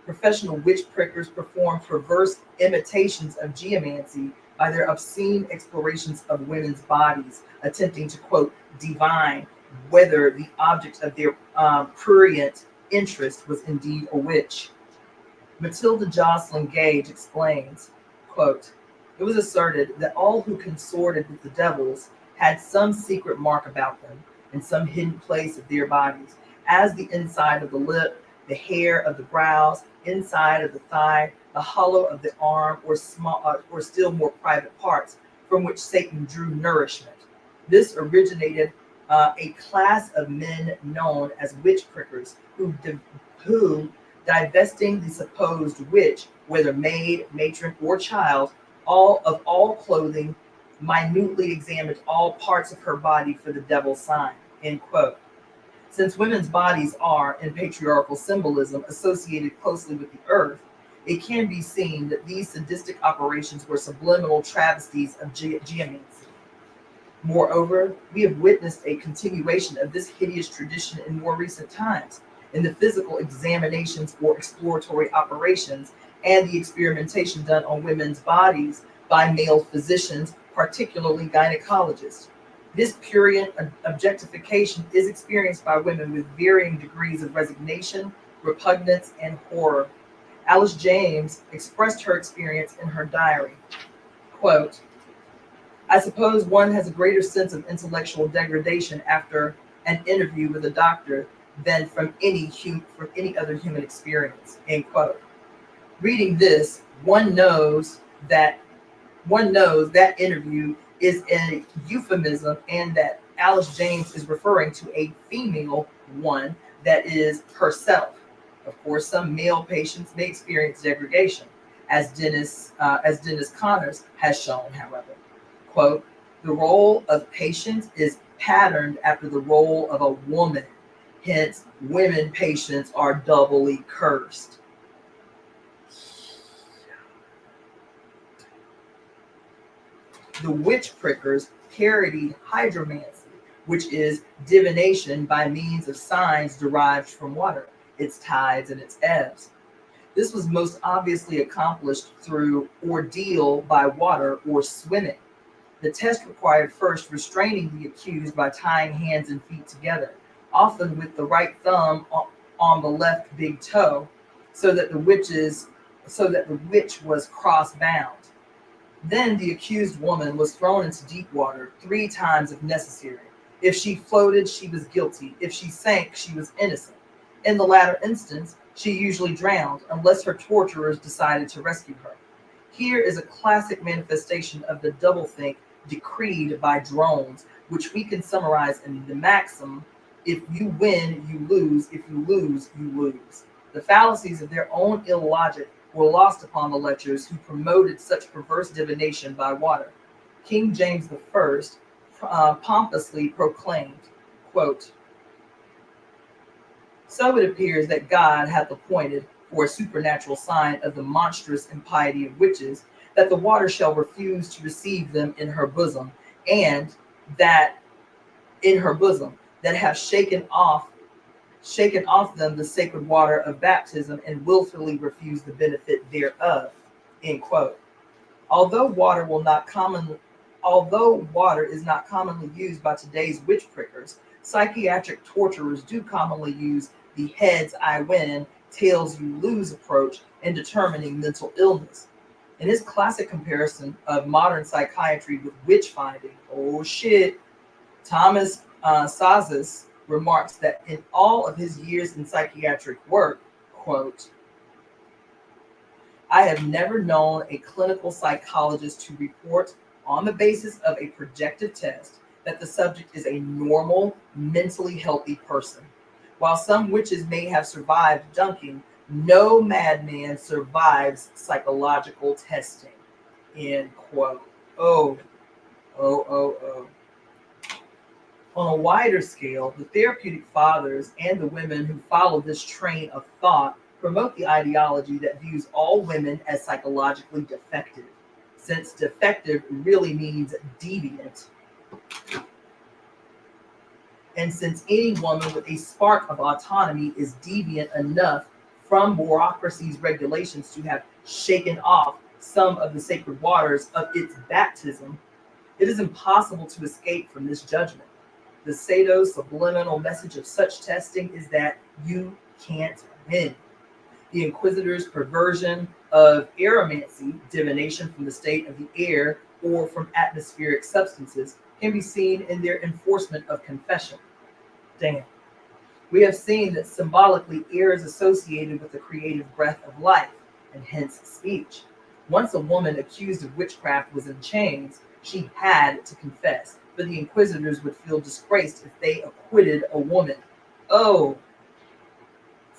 Professional witch prickers perform perverse imitations of geomancy by their obscene explorations of women's bodies, attempting to, quote, divine whether the object of their prurient interest was indeed a witch. Matilda Jocelyn Gage explains, quote, it was asserted that all who consorted with the devils had some secret mark about them in some hidden place of their bodies, as the inside of the lip, the hair of the brows, inside of the thigh, the hollow of the arm, or still more private parts from which Satan drew nourishment. This originated a class of men known as witch prickers who, divesting the supposed witch, whether maid, matron, or child, all clothing, minutely examined all parts of her body for the devil's sign, end quote. Since women's bodies are, in patriarchal symbolism, associated closely with the earth, it can be seen that these sadistic operations were subliminal travesties of geomancy. Moreover, we have witnessed a continuation of this hideous tradition in more recent times, in the physical examinations or exploratory operations and the experimentation done on women's bodies by male physicians, particularly gynecologists. This prurient objectification is experienced by women with varying degrees of resignation, repugnance, and horror. Alice James expressed her experience in her diary. Quote, I suppose one has a greater sense of intellectual degradation after an interview with a doctor than from any other human experience, end quote. Reading this, one knows that interview is a euphemism and that Alice James is referring to a female one that is herself. Of course, some male patients may experience degradation, as Dennis Connors has shown, however. Quote, the role of patient is patterned after the role of a woman. Hence, women patients are doubly cursed. The witch prickers parodied hydromancy, which is divination by means of signs derived from water, its tides and its ebbs. This was most obviously accomplished through ordeal by water or swimming. The test required first restraining the accused by tying hands and feet together, often with the right thumb on the left big toe, so that the witch was cross-bound. Then the accused woman was thrown into deep water 3 times if necessary. If she floated, she was guilty. If she sank, she was innocent. In the latter instance, she usually drowned, unless her torturers decided to rescue her. Here is a classic manifestation of the doublethink decreed by drones, which we can summarize in the maxim: if you win, you lose. If you lose, you lose. The fallacies of their own illogic were lost upon the lechers who promoted such perverse divination by water. King James I pompously proclaimed, quote, "So it appears that God hath appointed for a supernatural sign of the monstrous impiety of witches, that the water shall refuse to receive them in her bosom, and that in her bosom, that have shaken off them the sacred water of baptism, and willfully refuse the benefit thereof." End quote. Although water is not commonly used by today's witch prickers, psychiatric torturers do commonly use the heads I win, tails you lose approach in determining mental illness. In his classic comparison of modern psychiatry with witch finding, Thomas Sazis remarks that in all of his years in psychiatric work, quote, "I have never known a clinical psychologist to report on the basis of a projective test that the subject is a normal, mentally healthy person. While some witches may have survived dunking, no madman survives psychological testing." End quote. Oh. On a wider scale, the therapeutic fathers and the women who follow this train of thought promote the ideology that views all women as psychologically defective, since defective really means deviant. And since any woman with a spark of autonomy is deviant enough from bureaucracy's regulations to have shaken off some of the sacred waters of its baptism, it is impossible to escape from this judgment. The subliminal message of such testing is that you can't win. The Inquisitor's perversion of aeromancy, divination from the state of the air or from atmospheric substances, can be seen in their enforcement of confession. Damn. We have seen that symbolically air is associated with the creative breath of life, and hence speech. Once a woman accused of witchcraft was in chains, she had to confess, but the Inquisitors would feel disgraced if they acquitted a woman. Oh,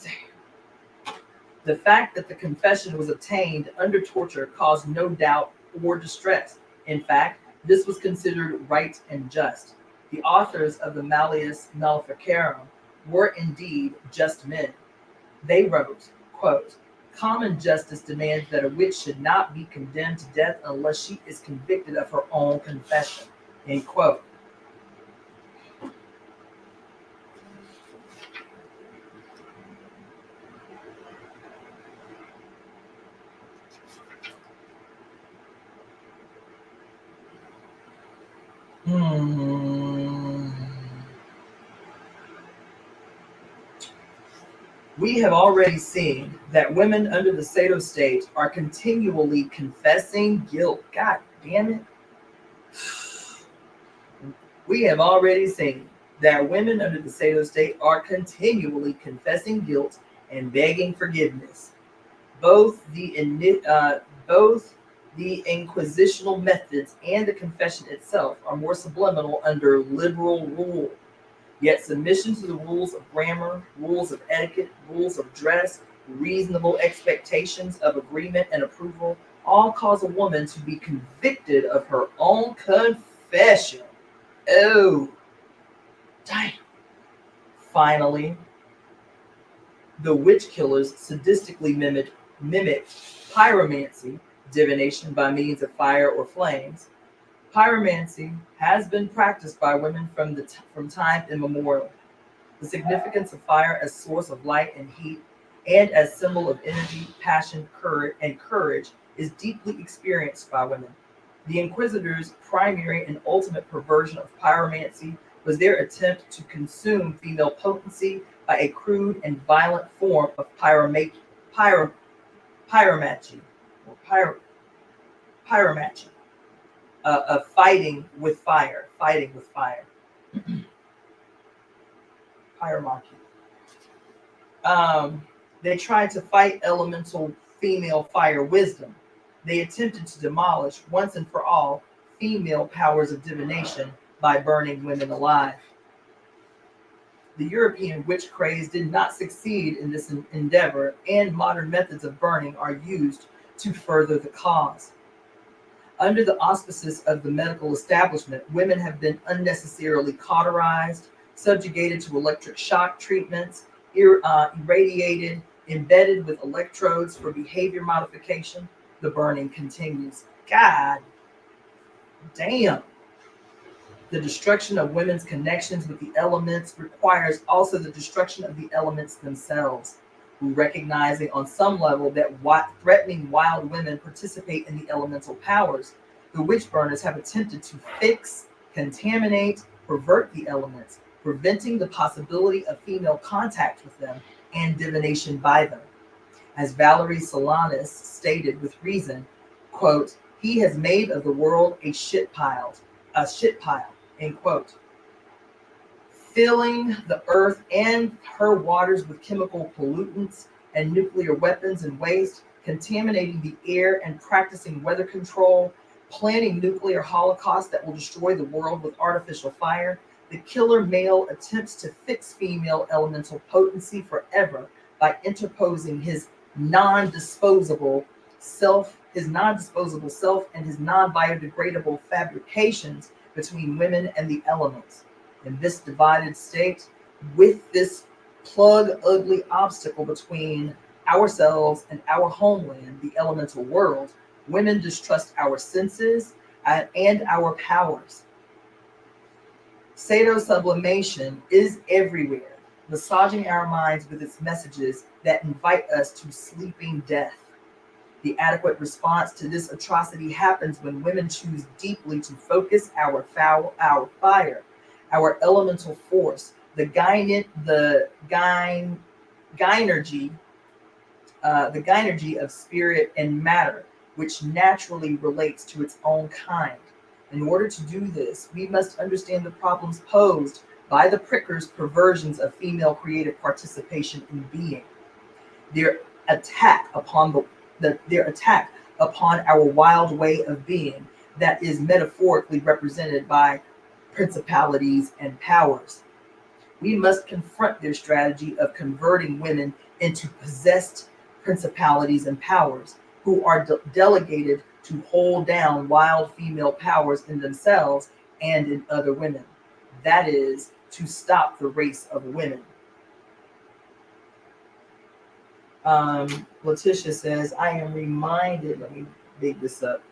damn. The fact that the confession was obtained under torture caused no doubt or distress. In fact, this was considered right and just. The authors of the Malleus Maleficarum were indeed just men. They wrote, quote, "Common justice demands that a witch should not be condemned to death unless she is convicted of her own confession." End quote. We have already seen that women under the Sado state are continually confessing guilt. God damn it. We have already seen that women under the Sado state are continually confessing guilt and begging forgiveness. Both the inquisitional methods and the confession itself are more subliminal under liberal rule. Yet submission to the rules of grammar, rules of etiquette, rules of dress, reasonable expectations of agreement and approval all cause a woman to be convicted of her own confession. Oh, damn. Finally, the witch killers sadistically mimic pyromancy, divination by means of fire or flames, Pyromancy has been practiced by women from time immemorial. The significance of fire as source of light and heat and as symbol of energy, passion, courage is deeply experienced by women. The Inquisitors' primary and ultimate perversion of pyromancy was their attempt to consume female potency by a crude and violent form of pyromancy, or pyromancy, of fighting with fire, pyromancy. They tried to fight elemental female fire wisdom. They attempted to demolish once and for all female powers of divination by burning women alive. The European witch craze did not succeed in this endeavor, and modern methods of burning are used to further the cause. Under the auspices of the medical establishment, women have been unnecessarily cauterized, subjugated to electric shock treatments, irradiated, embedded with electrodes for behavior modification. The burning continues. God damn. The destruction of women's connections with the elements requires also the destruction of the elements themselves. Recognizing on some level that threatening wild women participate in the elemental powers, the witch burners have attempted to fix, contaminate, pervert the elements, preventing the possibility of female contact with them and divination by them. As Valerie Solanas stated with reason, quote, "He has made of the world a shit pile, end quote. Filling the earth and her waters with chemical pollutants and nuclear weapons and waste, contaminating the air and practicing weather control, planning nuclear holocaust that will destroy the world with artificial fire. The killer male attempts to fix female elemental potency forever by interposing his non-disposable self and his non-biodegradable fabrications between women and the elements. In this divided state, with this plug ugly obstacle between ourselves and our homeland, the elemental world, women distrust our senses and our powers. Pseudo-sublimation is everywhere, massaging our minds with its messages that invite us to sleeping death. The adequate response to this atrocity happens when women choose deeply to focus our fire, our elemental force, the gynergy of spirit and matter, which naturally relates to its own kind. In order to do this, we must understand the problems posed by the prickers' perversions of female creative participation in being. Their attack upon our wild way of being that is metaphorically represented by principalities and powers. We must confront their strategy of converting women into possessed principalities and powers who are delegated to hold down wild female powers in themselves and in other women. That is, to stop the race of women. Letitia says, I am reminded, let me dig this up.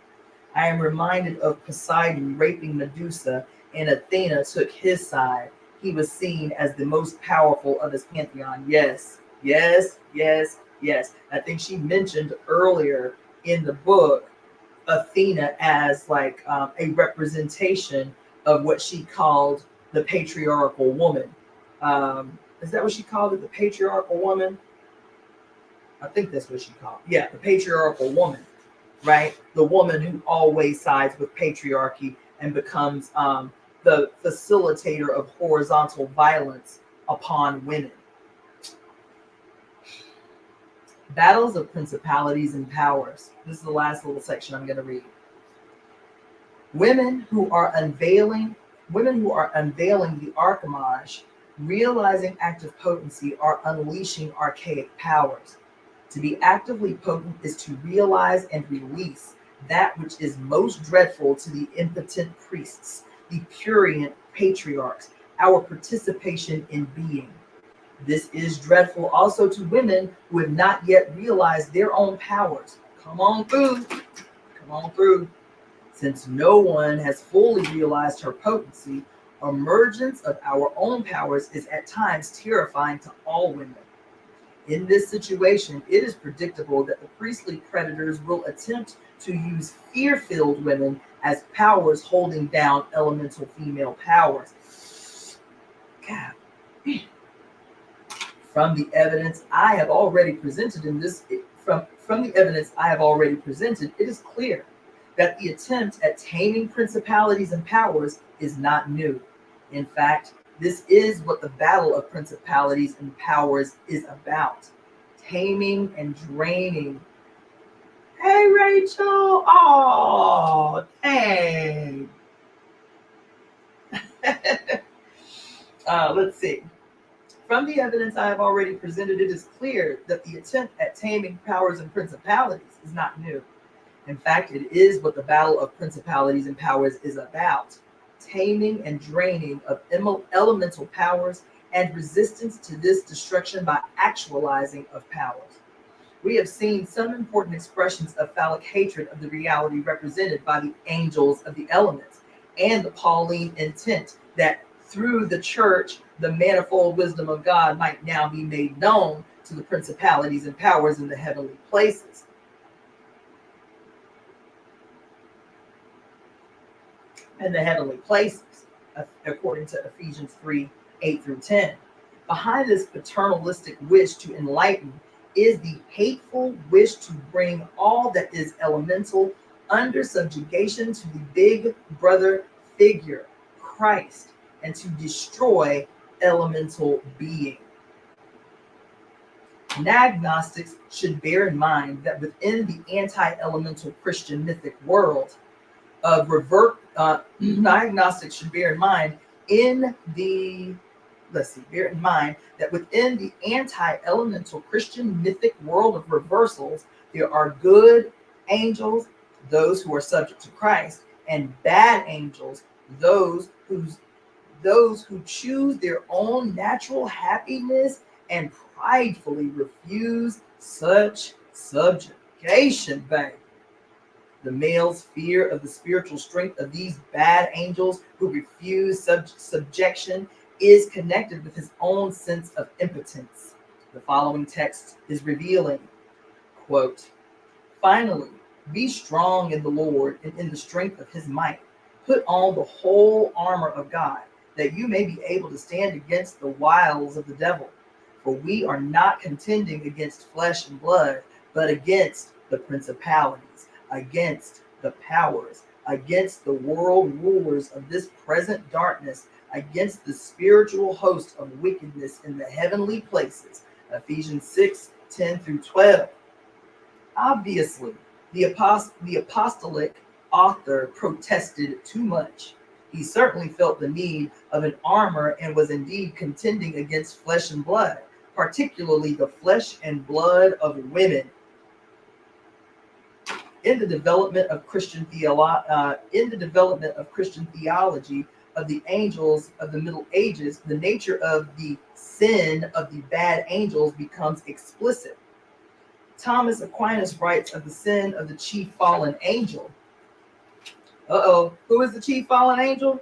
I am reminded of Poseidon raping Medusa, and Athena took his side. He was seen as the most powerful of his pantheon. Yes. I think she mentioned earlier in the book Athena as like a representation of what she called the patriarchal woman. Is that what she called it? The patriarchal woman? I think that's what she called it. Yeah, the patriarchal woman, right? The woman who always sides with patriarchy and becomes the facilitator of horizontal violence upon women. Battles of principalities and powers. This is the last little section I'm going to read. Women who are unveiling the archimage, realizing active potency, are unleashing archaic powers. To be actively potent is to realize and release that which is most dreadful to the impotent priests, the prurient patriarchs, our participation in being. This is dreadful also to women who have not yet realized their own powers. Come on through. Since no one has fully realized her potency, emergence of our own powers is at times terrifying to all women. In this situation, it is predictable that the priestly predators will attempt to use fear-filled women as powers holding down elemental female powers. God. From the evidence I have already presented from the evidence I have already presented, it is clear that the attempt at taming principalities and powers is not new. In fact, this is what the battle of principalities and powers is about. Taming and draining. Hey, Rachel. Oh, dang. Let's see. From the evidence I have already presented, it is clear that the attempt at taming powers and principalities is not new. In fact, it is what the battle of principalities and powers is about. Taming and draining of elemental powers and resistance to this destruction by actualizing of powers. We have seen some important expressions of phallic hatred of the reality represented by the angels of the elements and the Pauline intent that through the church, the manifold wisdom of God might now be made known to the principalities and powers in the heavenly places. And the heavenly places, according to Ephesians 3:8-10. Behind this paternalistic wish to enlighten is the hateful wish to bring all that is elemental under subjugation to the big brother figure, Christ, and to destroy elemental being. Agnostics should bear in mind that within the anti-elemental Christian mythic world of agnostics should bear in mind that within the anti-elemental Christian mythic world of reversals, there are good angels, those who are subject to Christ, and bad angels, those who choose their own natural happiness and pridefully refuse such subjugation, babe. The male's fear of the spiritual strength of these bad angels who refuse subjection is connected with his own sense of impotence. The following text is revealing, quote, "Finally, be strong in the Lord and in the strength of his might. Put on the whole armor of God, that you may be able to stand against the wiles of the devil. For we are not contending against flesh and blood, but against the principalities, against the powers, against the world rulers of this present darkness, against the spiritual host of wickedness in the heavenly places." Ephesians 6:10-12. Obviously, the apostolic author protested too much. He certainly felt the need of an armor and was indeed contending against flesh and blood, particularly the flesh and blood of women. In the development of Christian theology of the angels of the Middle Ages, the nature of the sin of the bad angels becomes explicit. Thomas Aquinas writes of the sin of the chief fallen angel. Who is the chief fallen angel?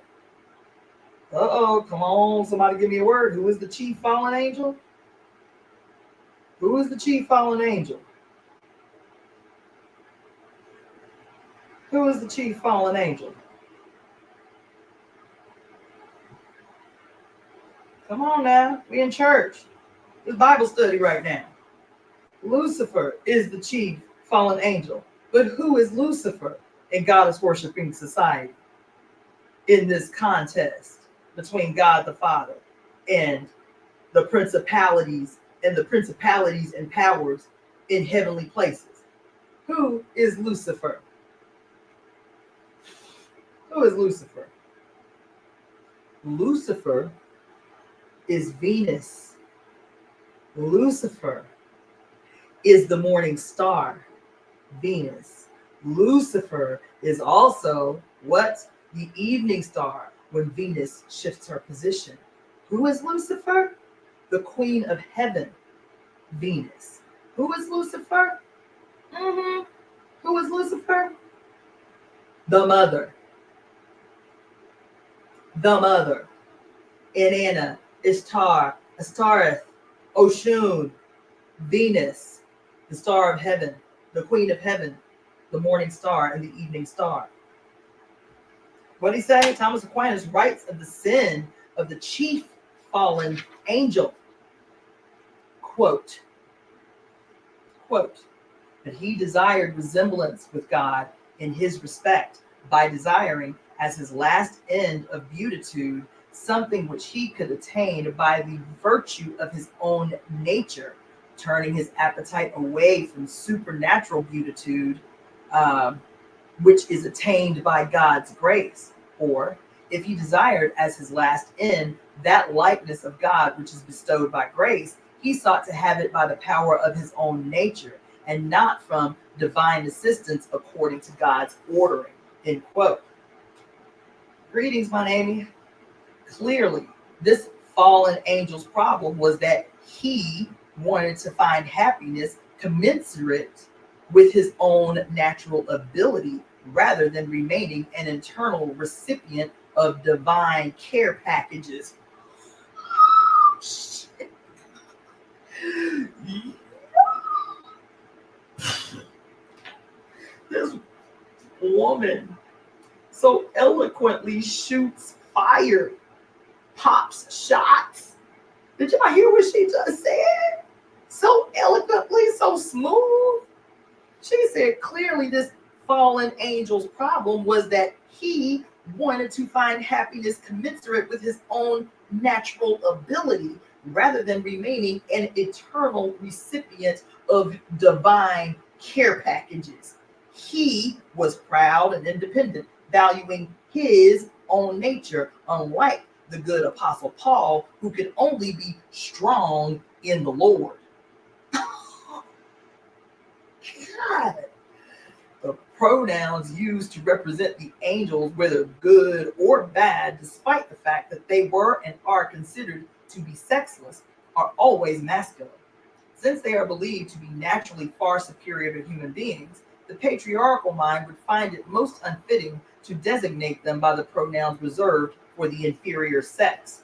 Come on, somebody give me a word. Who is the chief fallen angel? Who is the chief fallen angel? Who is the chief fallen angel? Come on now, we in church. It's Bible study right now. Lucifer is the chief fallen angel. But who is Lucifer in goddess worshiping society in this contest between God the Father and the principalities and powers in heavenly places? Who is Lucifer? Who is Lucifer? Lucifer is Venus. Lucifer is the morning star, Venus. Lucifer is also what? The evening star when Venus shifts her position. Who is Lucifer? The queen of heaven, Venus. Who is Lucifer? Who is Lucifer? the mother, Inanna, Ishtar, Astareth, Oshun, Venus, the star of heaven, the queen of heaven, the morning star, and the evening star. What did he say? Thomas Aquinas writes of the sin of the chief fallen angel. Quote, that he desired resemblance with God in his respect by desiring as his last end of beatitude something which he could attain by the virtue of his own nature, turning his appetite away from supernatural beatitude, which is attained by God's grace. Or if he desired as his last end that likeness of God which is bestowed by grace, he sought to have it by the power of his own nature, and not from divine assistance according to God's ordering. End quote. Greetings, my Amy. Clearly, this fallen angel's problem was that he wanted to find happiness commensurate with his own natural ability, rather than remaining an internal recipient of divine care packages. This woman so eloquently shoots fire, pops shots. Did y'all hear what she just said? So eloquently, so smooth. She said clearly this fallen angel's problem was that he wanted to find happiness commensurate with his own natural ability, rather than remaining an eternal recipient of divine care packages. He was proud and independent, valuing his own nature, unlike the good Apostle Paul, who could only be strong in the Lord. God. The pronouns used to represent the angels, whether good or bad, despite the fact that they were and are considered to be sexless, are always masculine. Since they are believed to be naturally far superior to human beings, the patriarchal mind would find it most unfitting to designate them by the pronouns reserved for the inferior sex.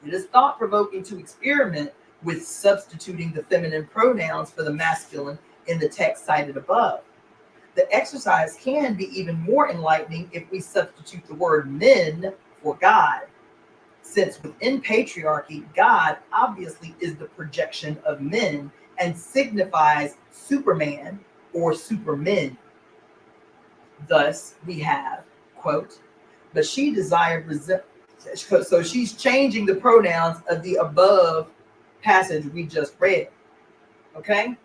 It is thought-provoking to experiment with substituting the feminine pronouns for the masculine in the text cited above. The exercise can be even more enlightening if we substitute the word men for God, since within patriarchy, God obviously is the projection of men and signifies Superman or supermen. Thus, we have, quote, but she desired so she's changing the pronouns of the above passage we just read, okay?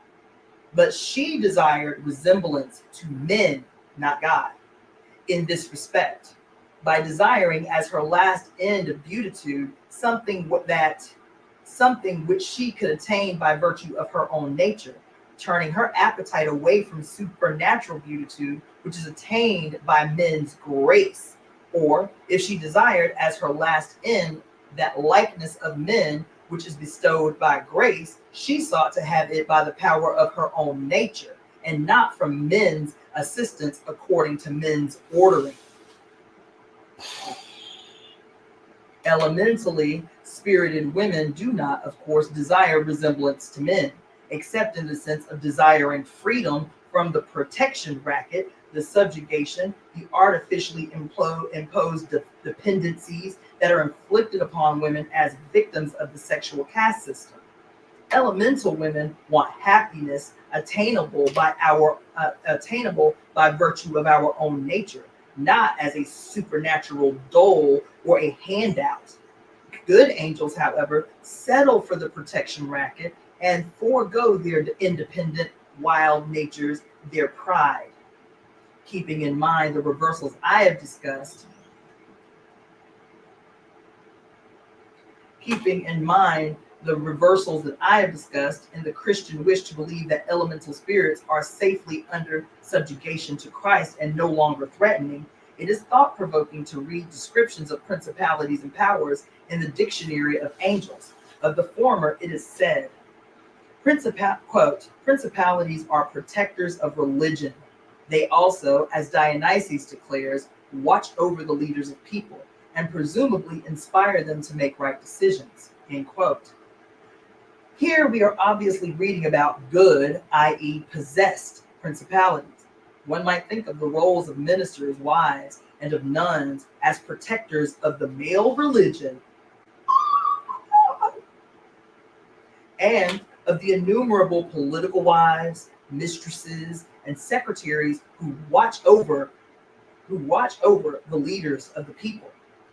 But she desired resemblance to men, not God, in this respect, by desiring as her last end of beatitude something which she could attain by virtue of her own nature, turning her appetite away from supernatural beatitude, which is attained by men's grace. Or if she desired as her last end that likeness of men which is bestowed by grace, she sought to have it by the power of her own nature, and not from men's assistance according to men's ordering. Elementally spirited women do not, of course, desire resemblance to men, except in the sense of desiring freedom from the protection racket, the subjugation, the artificially imposed dependencies that are inflicted upon women as victims of the sexual caste system. Elemental women want happiness attainable by virtue of our own nature, not as a supernatural dole or a handout. Good angels, however, settle for the protection racket and forego their independent wild natures, their pride. Keeping in mind the reversals I have discussed, and the Christian wish to believe that elemental spirits are safely under subjugation to Christ and no longer threatening, it is thought-provoking to read descriptions of principalities and powers in the dictionary of angels. Of the former, it is said, quote, principalities are protectors of religion, They also, as Dionysus declares, watch over the leaders of people and presumably inspire them to make right decisions, end quote. Here we are obviously reading about good, i.e. possessed principalities. One might think of the roles of ministers, wives, and of nuns as protectors of the male religion and of the innumerable political wives, mistresses, and secretaries who watch over the leaders of the people.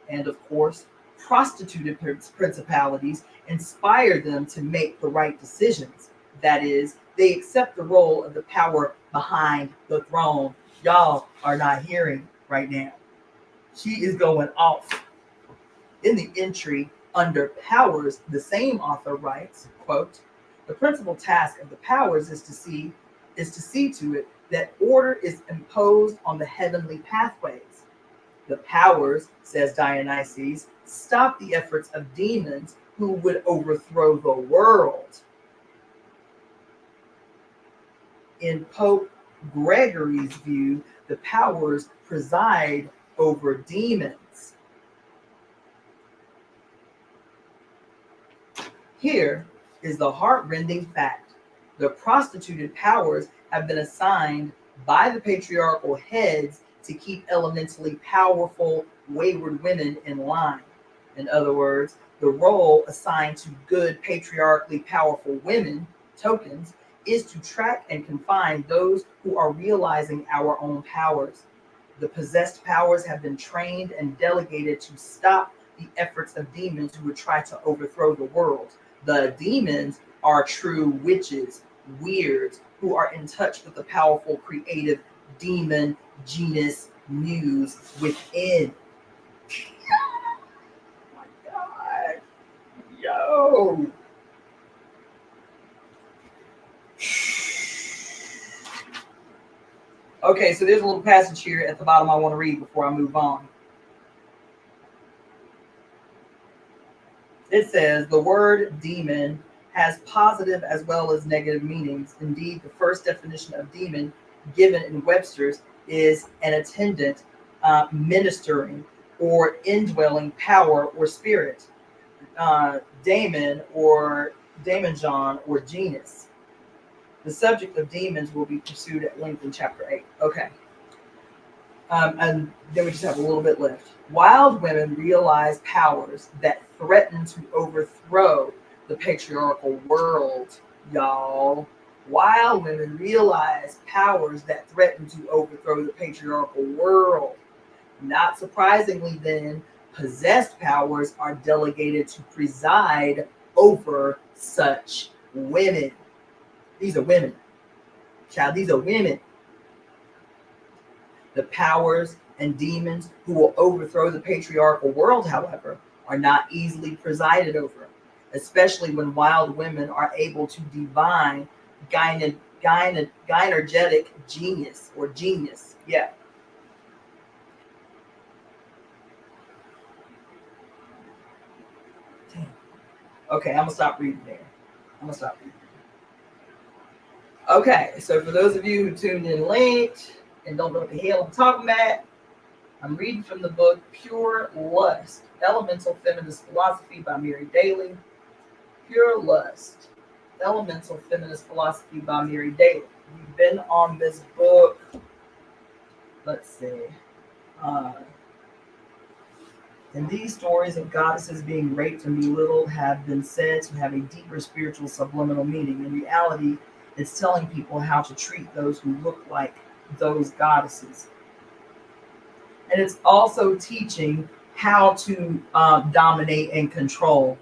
And of course, prostituted principalities inspire them to make the right decisions. That is, they accept the role of the power behind the throne. Y'all are not hearing right now. She is going off. In the entry under powers, the same author writes, quote, the principal task of the powers is to see to it that order is imposed on the heavenly pathways. The powers, says Dionysus, stop the efforts of demons who would overthrow the world. In Pope Gregory's view, the powers preside over demons. Here is the heart-rending fact. The prostituted powers have been assigned by the patriarchal heads to keep elementally powerful, wayward women in line. In other words, the role assigned to good, patriarchally powerful women, tokens, is to track and confine those who are realizing our own powers. The possessed powers have been trained and delegated to stop the efforts of demons who would try to overthrow the world. The demons are true witches, weirds, who are in touch with the powerful, creative demon genus muse within. Oh my God. Yo. Okay, so there's a little passage here at the bottom I want to read before I move on. It says, the word demon has positive as well as negative meanings. Indeed, the first definition of demon given in Webster's is an attendant, ministering, or indwelling power or spirit. Daemon or daemonon or genus. The subject of demons will be pursued at length in chapter 8. Okay. And then we just have a little bit left. Wild women realize powers that threaten to overthrow the patriarchal world, y'all. Wild women realize powers that threaten to overthrow the patriarchal world. Not surprisingly, then, possessed powers are delegated to preside over such women. These are women. Child, these are women. The powers and demons who will overthrow the patriarchal world, however, are not easily presided over, especially when wild women are able to divine gynergetic genius or genius. Yeah. Damn. Okay, I'm going to stop reading there. Okay, so for those of you who tuned in late and don't know what the hell I'm talking about, I'm reading from the book Pure Lust, Elemental Feminist Philosophy by Mary Daly. Pure Lust, Elemental Feminist Philosophy by Mary Daly. We've been on this book, let's see. And these stories of goddesses being raped and belittled have been said to have a deeper spiritual subliminal meaning. In reality, it's telling people how to treat those who look like those goddesses. And it's also teaching how to dominate and control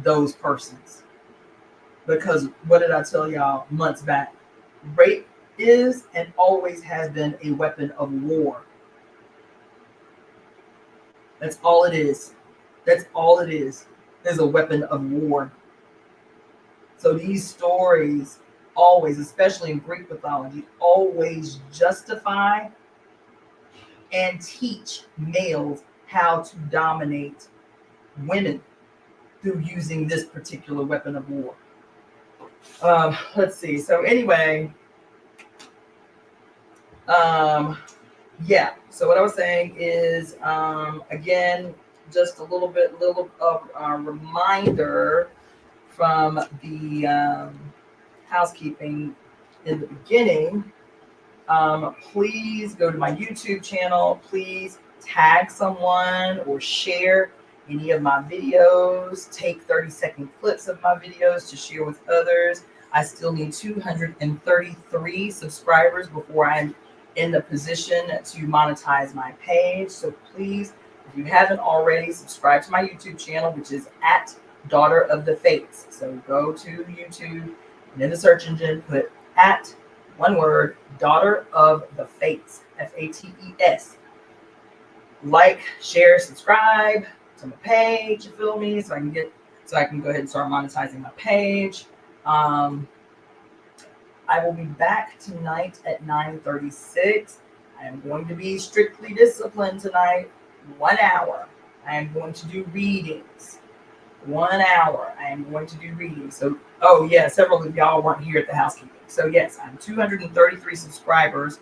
those persons. Because what did I tell y'all months back? Rape is and always has been a weapon of war. That's all it is. That's all it is a weapon of war. So these stories always, especially in Greek mythology, always justify and teach males how to dominate women through using this particular weapon of war. Let's see. So anyway, Yeah. So what I was saying is, again, just a little of a reminder from the housekeeping in the beginning. Please go to my YouTube channel. Please tag someone or share any of my videos. Take 30-second clips of my videos to share with others. I still need 233 subscribers before I'm in the position to monetize my page. So please, if you haven't already, subscribe to my YouTube channel, which is at Daughter of the Fates. So go to YouTube and in the search engine, put at one word, Daughter of the Fates, Fates. Like, share, subscribe to my page, you feel me? So I can go ahead and start monetizing my page. I will be back tonight at 9:36. I am going to be strictly disciplined tonight. 1 hour. I am going to do readings. 1 hour. I am going to do readings. So, oh yeah, several of y'all weren't here at the housekeeping. So yes, I'm 233 subscribers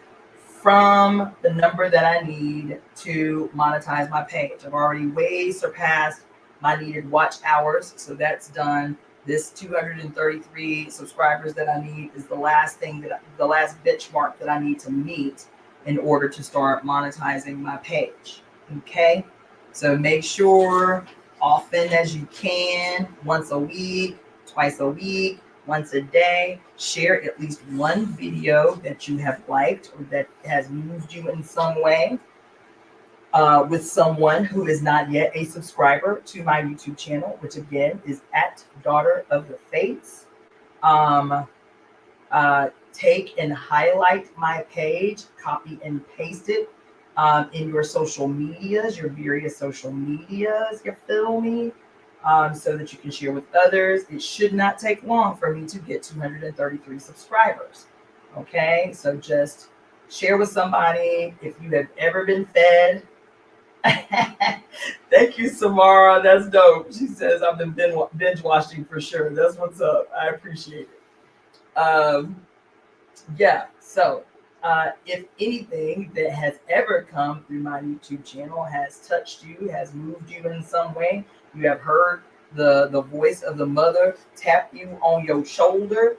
from the number that I need to monetize my page. I've already way surpassed my needed watch hours, so that's done. This 233 subscribers that I need is the last benchmark that I need to meet in order to start monetizing my page. Okay, so make sure often as you can, once a week, twice a week, once a day, share at least one video that you have liked or that has moved you in some way with someone who is not yet a subscriber to my YouTube channel, which again is at Daughter of the Fates. Take and highlight my page, copy and paste it in your social medias, your various social medias, you feel me? So that you can share with others. It should not take long for me to get 233 subscribers. Okay, so just share with somebody if you have ever been fed. Thank you, Samara. That's dope. She says I've been binge watching for sure. That's what's up. I appreciate it. Yeah, so if anything that has ever come through my YouTube channel has touched you, has moved you in some way, you have heard the voice of the mother tap you on your shoulder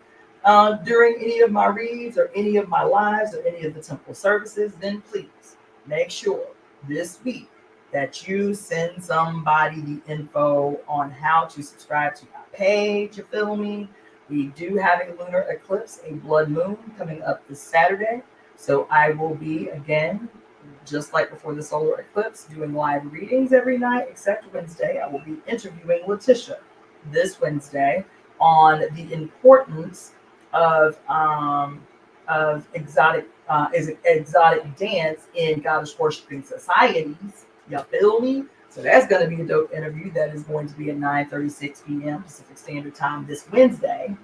during any of my reads or any of my lives or any of the temple services, then please make sure this week that you send somebody the info on how to subscribe to my page, you feel me? We do have a lunar eclipse, a blood moon coming up this Saturday. So I will be, again, just like before the solar eclipse, doing live readings every night, except Wednesday. I will be interviewing Letitia this Wednesday on the importance of exotic dance in goddess worshiping societies. Y'all feel me? So that's going to be a dope interview. That is going to be at 9:36 p.m. Pacific Standard Time this Wednesday.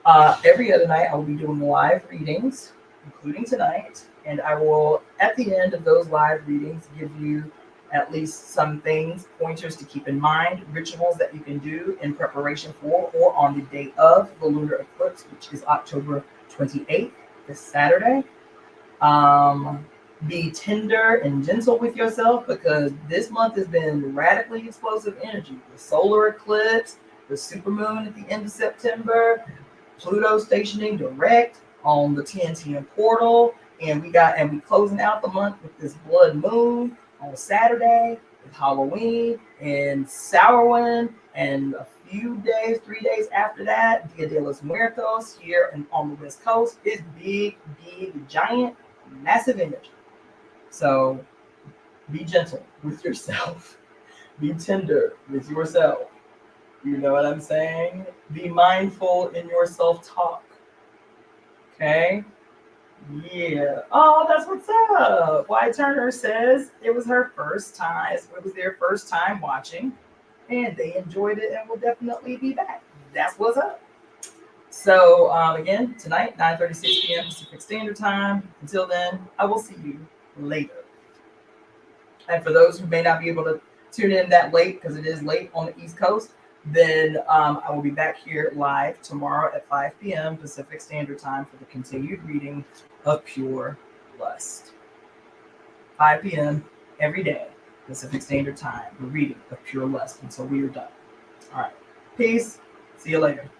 Every other night, I will be doing live readings, including tonight. And I will, at the end of those live readings, give you at least some things, pointers to keep in mind, rituals that you can do in preparation for or on the day of the lunar eclipse, which is October 28th, this Saturday. Be tender and gentle with yourself because this month has been radically explosive energy. The solar eclipse, the supermoon at the end of September, Pluto stationing direct on the 1010 portal, and we closing out the month with this blood moon on Saturday with Halloween and Samhain, and a few days, 3 days after that, Dia de los Muertos here and on the West Coast is big, giant, massive energy. So be gentle with yourself. Be tender with yourself. You know what I'm saying? Be mindful in your self-talk. Okay? Yeah. Oh, that's what's up. Why Turner says it was her first time. It was their first time watching, and they enjoyed it and will definitely be back. That's what's up. So again, tonight, 9:36 p.m. Pacific Standard Time. Until then, I will see you later. And for those who may not be able to tune in that late, because it is late on the East Coast, then I will be back here live tomorrow at 5 p.m. Pacific Standard Time for the continued reading of Pure lust. 5 p.m. every day, Pacific Standard Time. We're reading of pure lust until we are done. All right. Peace. See you later.